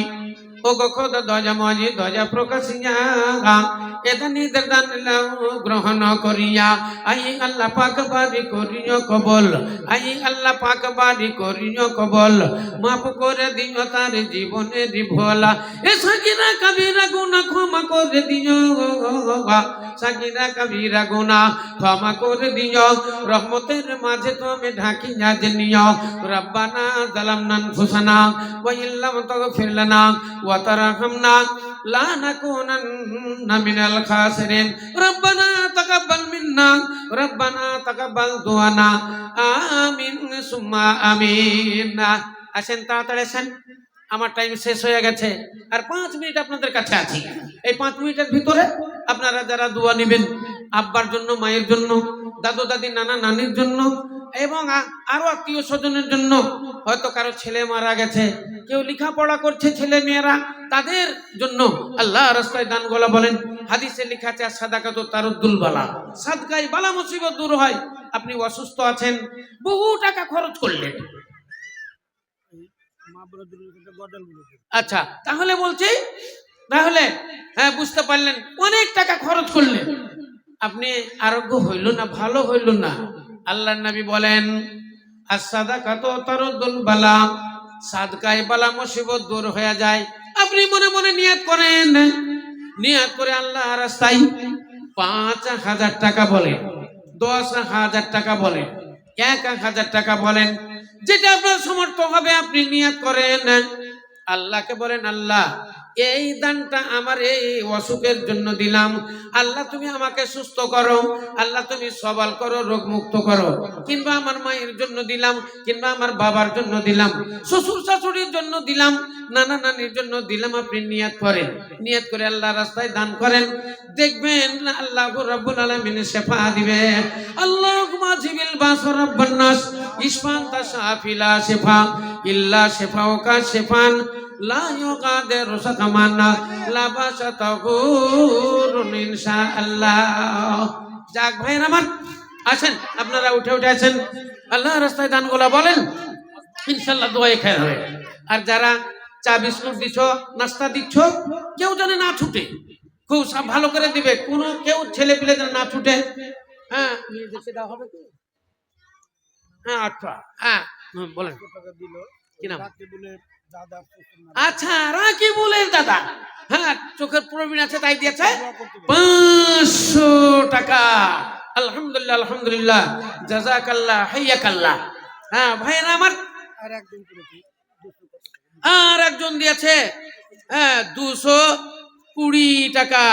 ও গো খোদা দয়াময় দয়া প্রকাশিয়া এদানিদের দান গ্রহণ করিয়া আই আল্লাহ পাক বাড়ি করিও কবল আই আল্লাহ পাক বাড়ি করিও কবল মাফ করে দিও তার জীবনের ভোলা এ সাকিরা কবিরা গুনাহ ক্ষমা করে দিও সাকিরা কবিরা গুনাহ ক্ষমা করে দিও রহমতের মাঝে তুমি ঢাকিয়া নিও রব্বানা যালামনা আনফুসানা ওয়া ইল্লাম তাগফির লানা ওয়া তারহামনা লা নাকুনান্না মিনাল খাসিরিন রব্বানা তাকাব্বাল মিন্না রব্বানা তাকাব্বাল দুআনা আমিন সুম্মা আমিন আসেন তাড়াতাড়ি আসেন আমার টাইম শেষ হয়ে গেছে, আর 5 মিনিট আপনাদের কাছে আছি। এই 5 মিনিটের ভিতরে আপনারা যারা দোয়া নেবেন, আব্বার জন্য, মায়ের জন্য, দাদু দাদি, নানা নানির জন্য, এবং আরো আত্মীয় স্বজনের জন্য, হয়তো কারো ছেলে মারা গেছে, কেউ লেখাপড়া করছে ছেলে মেয়েরা, তাদের জন্য আল্লাহ রাস্তায় দান গোলা বলেন। হাদিসে লেখা আছে সাদাকাতু তারুদ্দুল বালা, সাদকায় বালা মুসিবত দূর হয়। আপনি অসুস্থ আছেন, বহু টাকা খরচ করলেন, আচ্ছা তাহলে বলছি, তাহলে হ্যাঁ বুঝতে পারলেন, অনেক টাকা খরচ করলেন, আপনি আরোগ্য হইল না, ভালো হইল না। আল্লাহর নবী বলেন as-সাদাকাতু তারুদ্দুল বালা, সাদকায় বালা মুসিবত দূর হয়ে যায়। আপনি মনে মনে নিয়ত করেন, নিয়ত করে আল্লাহ রাস্তায় 5,000 টাকা বলেন, 10,000 টাকা বলেন, 1,000 টাকা বলেন, যেটা আপনার সমর্থ হবে আপনি নিয়ত করেন। আল্লাহকে বলেন, আল্লাহ এই দানটা আমার এই অসুখের জন্য দিলাম, আল্লাহ তুমি আমাকে সুস্থ করো, আল্লাহ তুমি সবল করো, রোগ মুক্ত করো, কিংবা আমার মায়ের জন্য দিলাম, কিংবা আমার বাবার জন্য দিলাম, শ্বশুর শাশুড়ির জন্য দিলাম, নানা নানির জন্য দিলাম। আপনি নিয়ত করেন, নিয়ত করে আল্লাহ রাস্তায় দান করেন, দেখবেন আল্লাহ রাব্বুল আলামিন শেফা দিবে। আল্লাহুম্মা জিবিল বাস রাব্বান নাস ইশফান তাশাফি লা শিফা ইল্লা শিফাউকা শিফান লা ইউগাদিরু সাকামান লা বাসা তাগুরুন ইনশাআল্লাহ। যাক ভাইরা আমার, আসেন আপনারা উঠে উঠে আসেন, আল্লাহ রাস্তায় দানগুলা বলেন, ইনশাআল্লাহ দোয়াই খায় হবে। আর যারা চা বিস্কুট দিচ্ছ, নাস্তা দিচ্ছ, কেউ যেন না ছুটে, খুব ভালো করে দিবে, কোনো কেউ ছেলে পিলে যেন না ছুটে। হ্যাঁ হ্যাঁ আচ্ছা, হ্যাঁ বলেন কি নাম? আচ্ছা রাকিবুলের দাদা, হ্যাঁ চোখের প্রবীণ আছে তাই দিয়েছে 500 টাকা। আলহামদুলিল্লাহ আলহামদুলিল্লাহ, জাযাকাল্লাহ হাইয়াকাল্লাহ। হ্যাঁ ভাইরা আমার, আর একজন দিয়েছে হ্যাঁ 220 টাকা।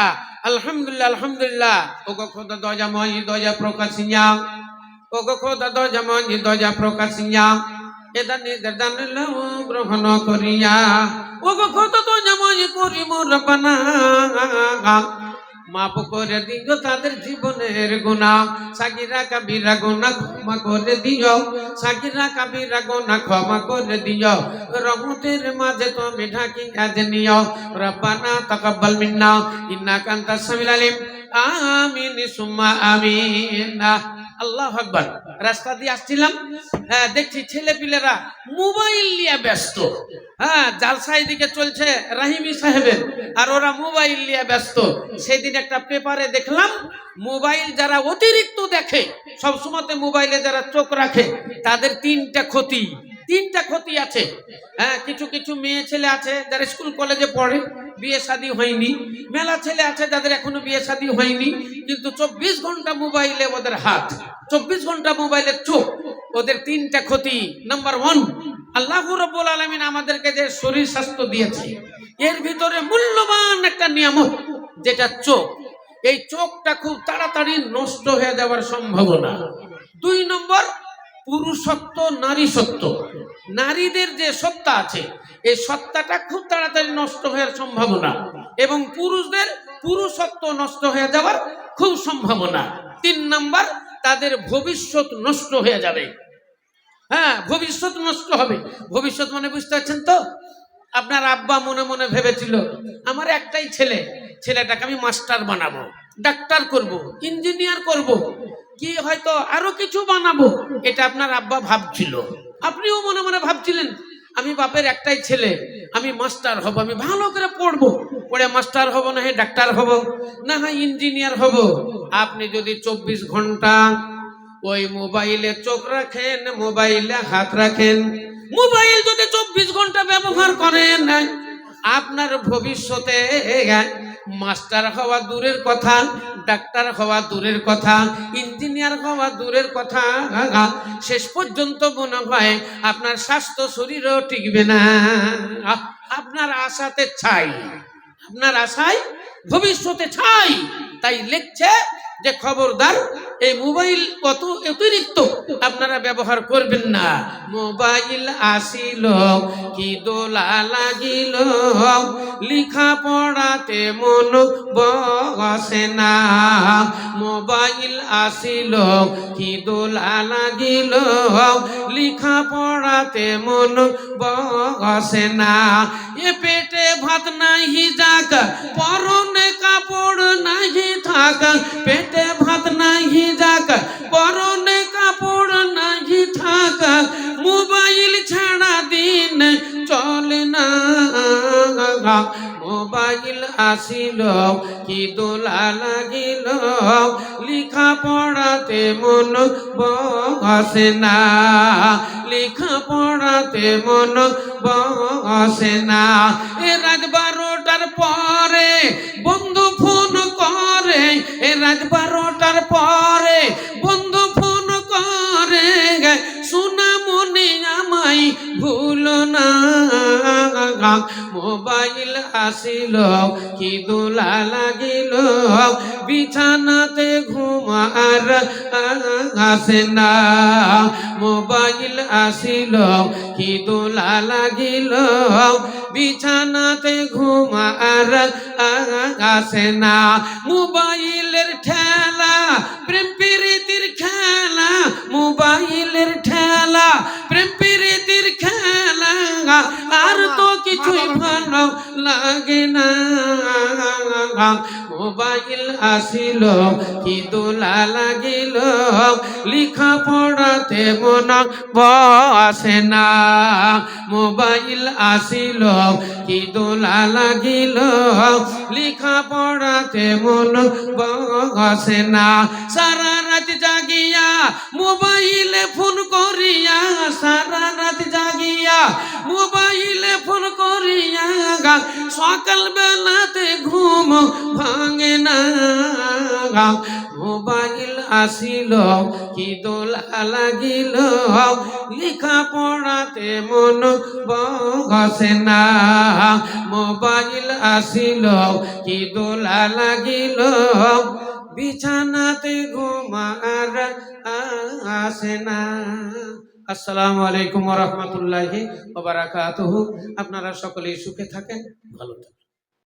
আলহামদুলিল্লাহ আলহামদুলিল্লাহ। ওগো খোদা দয়াময় দয়া প্রকাশিয়া, ওগো খোদা দয়াময় দয়া প্রকাশিয়া, এদানি দাদানিল্লাহ গ্রহণ করিয়া, ওগো খোদা দয়াময় করিম রব্বানা, মাফ করে দিও তাদের জীবনের গুনাহ, সাগিরা কাবিরা গুনাহ ক্ষমা করে দিও, সাগিরা কাবিরা গুনাহ ক্ষমা করে দিও, রহমতের মাঝে তুমি ঢাকিয়া নিও। রব্বানা তাকাব্বাল মিন্না ইন্নাকা আনতাস সামিউল আলিম, আমিন সুম্মা আমিন। আল্লাহু আকবার। রাস্তা দিয়ে আসছিলাম, হ্যাঁ দেখছি ছেলে পিলেরা মোবাইল নিয়ে ব্যস্ত। হ্যাঁ জালসা এদিকে চলছে রাহিমি সাহেবের, আর ওরা মোবাইল নিয়ে ব্যস্ত। সেদিন একটা পেপারে দেখলাম, মোবাইল যারা অতিরিক্ত দেখে, সবসময় মোবাইলে যারা চোখ রাখে, তাদের তিনটা ক্ষতি আছে। হ্যাঁ কিছু কিছু মেয়ে ছেলে আছে যারা স্কুল কলেজে পড়ে, বিয়ে শাদী হয়নি, মেলা ছেলে আছে যাদের এখনো বিয়ে শাদী হয়নি, কিন্তু 24 ঘন্টা মোবাইলে ওদের হাত, 24 ঘন্টা মোবাইলের চোখ, ওদের তিনটা ক্ষতি। নাম্বার 1, আল্লাহ রাব্বুল আলামিন আমাদেরকে যে শরীর স্বাস্থ্য দিয়েছে, এর ভিতরে মূল্যবান একটা নিয়ামত যেটা চোখ। এই চোখটা খুব তাড়াতাড়ি নষ্ট হয়ে যাওয়ার সম্ভাবনা। 2 নম্বর, পুরুষত্ব নারীসত্ব, নারীদের যে সত্তা আছে, এই সত্তাটা খুব তাড়াতাড়ি নষ্ট হওয়ার সম্ভাবনা, এবং পুরুষদের পুরুষত্ব নষ্ট হয়ে যাওয়ার খুব সম্ভাবনা। 3 নম্বর, তাদের ভবিষ্যৎ নষ্ট হয়ে যাবে। হ্যাঁ ভবিষ্যৎ নষ্ট হবে। ভবিষ্যৎ মানে বুঝতে পারছেন তো? আপনার আব্বা মনে মনে ভেবেছিল আমার একটাই ছেলে, ছেলেটাকে আমি মাস্টার বানাবো, ডাক্তার করব, ইঞ্জিনিয়ার করব, কি হয়তো আরো কিছু বানাবো। এটা আপনার আব্বা ভাবছিল, আপনিও মনে মনে ভাবছিলেন আমি বাপের একটাই ছেলে, আমি মাস্টার হব, আমি ভালো করে পড়বো, পড়ে মাস্টার হব, না হয় ডাক্তার হব, না হয় ইঞ্জিনিয়ার হব। আপনি যদি 24 ঘন্টা ওই মোবাইলে চোখ রাখেন, মোবাইলে হাত রাখেন, মোবাইল যদি 24 ঘন্টা ব্যবহার করেন, আপনার ভবিষ্যতে মাস্টার হওয়া দূরের কথা, ডাক্তার হওয়া দূরের কথা, ইঞ্জিনিয়ার হওয়া দূরের কথা, শেষ পর্যন্ত মনে হয় আপনার স্বাস্থ্য শরীরও টিকবে না। আপনার আশাতে ছাই, আপনার আশায় ভবিষ্যতে ছাই। তাই লিখছে যে খবরদার এই মোবাইল অতিরিক্ত আপনারা ব্যবহার করবেন না। মোবাইল আসিল কি দোলা লাগিল, লিখা পড়াতে মন বসে না। মোবাইল আসিল কি দোলা লাগিল, লিখা পড়াতে মন বসে না। এ পেটে ভাত নাহি যাক, পরনে কাপড় নাহি থাক, পেটে ভাত নাহি যাক, পরনে কাপড় নাহি থাক, মোবাইল ছাড়া দিন চলে না। মোবাইল আসিল কি দোলা লাগিল, লিখা পড়াতে মন বসে না, লিখা পড়াতে মন বসে না। এ রাত 12টার পরে বন্ধু ফোন করে, এ রাত 12টার পরে বন্ধু ফোন করে, সোনামণি আমায় ভুলো না। মোবাইল আসিল কি দোলা লাগিল, বিছানাতে ঘুম আর আসে না। মোবাইল আসিল কি দোলা লাগিল, বিছানাতে ঘুম আর আসে না। মোবাইলের ঠেলা প্রেম প্রীতির খেলা, মোবাইলের ঠেলা প্রেম প্রীতির খেলা, আর তো কিছুই ভালো লাগে না। মোবাইল আসিল কি দোলা লাগিল, লিখা পড়াতে মন বসে না। মোবাইল আসিল কি দোলা লাগিল, লিখা পড়াতে মন বসে না। সারা রাত জাগিয়া মোবাইলে ফোন করিয়া, সারা রাত জাগিয়া মোবাইলে ফোন করিয়া, সকাল বেলাতে ঘুম ভাঙে না। মোবাইল আসিল কি দোলা লাগিল, লিখা পড়াতে মন বসে না। মোবাইল আসিল কি দোলা লাগিল, বিছানাতে ঘুম আর আসে না। আসসালামু আলাইকুম ওয়া রাহমাতুল্লাহি ওয়া বারাকাতুহু। আপনারা সকলেই সুখে থাকেন, ভালো থাকেন।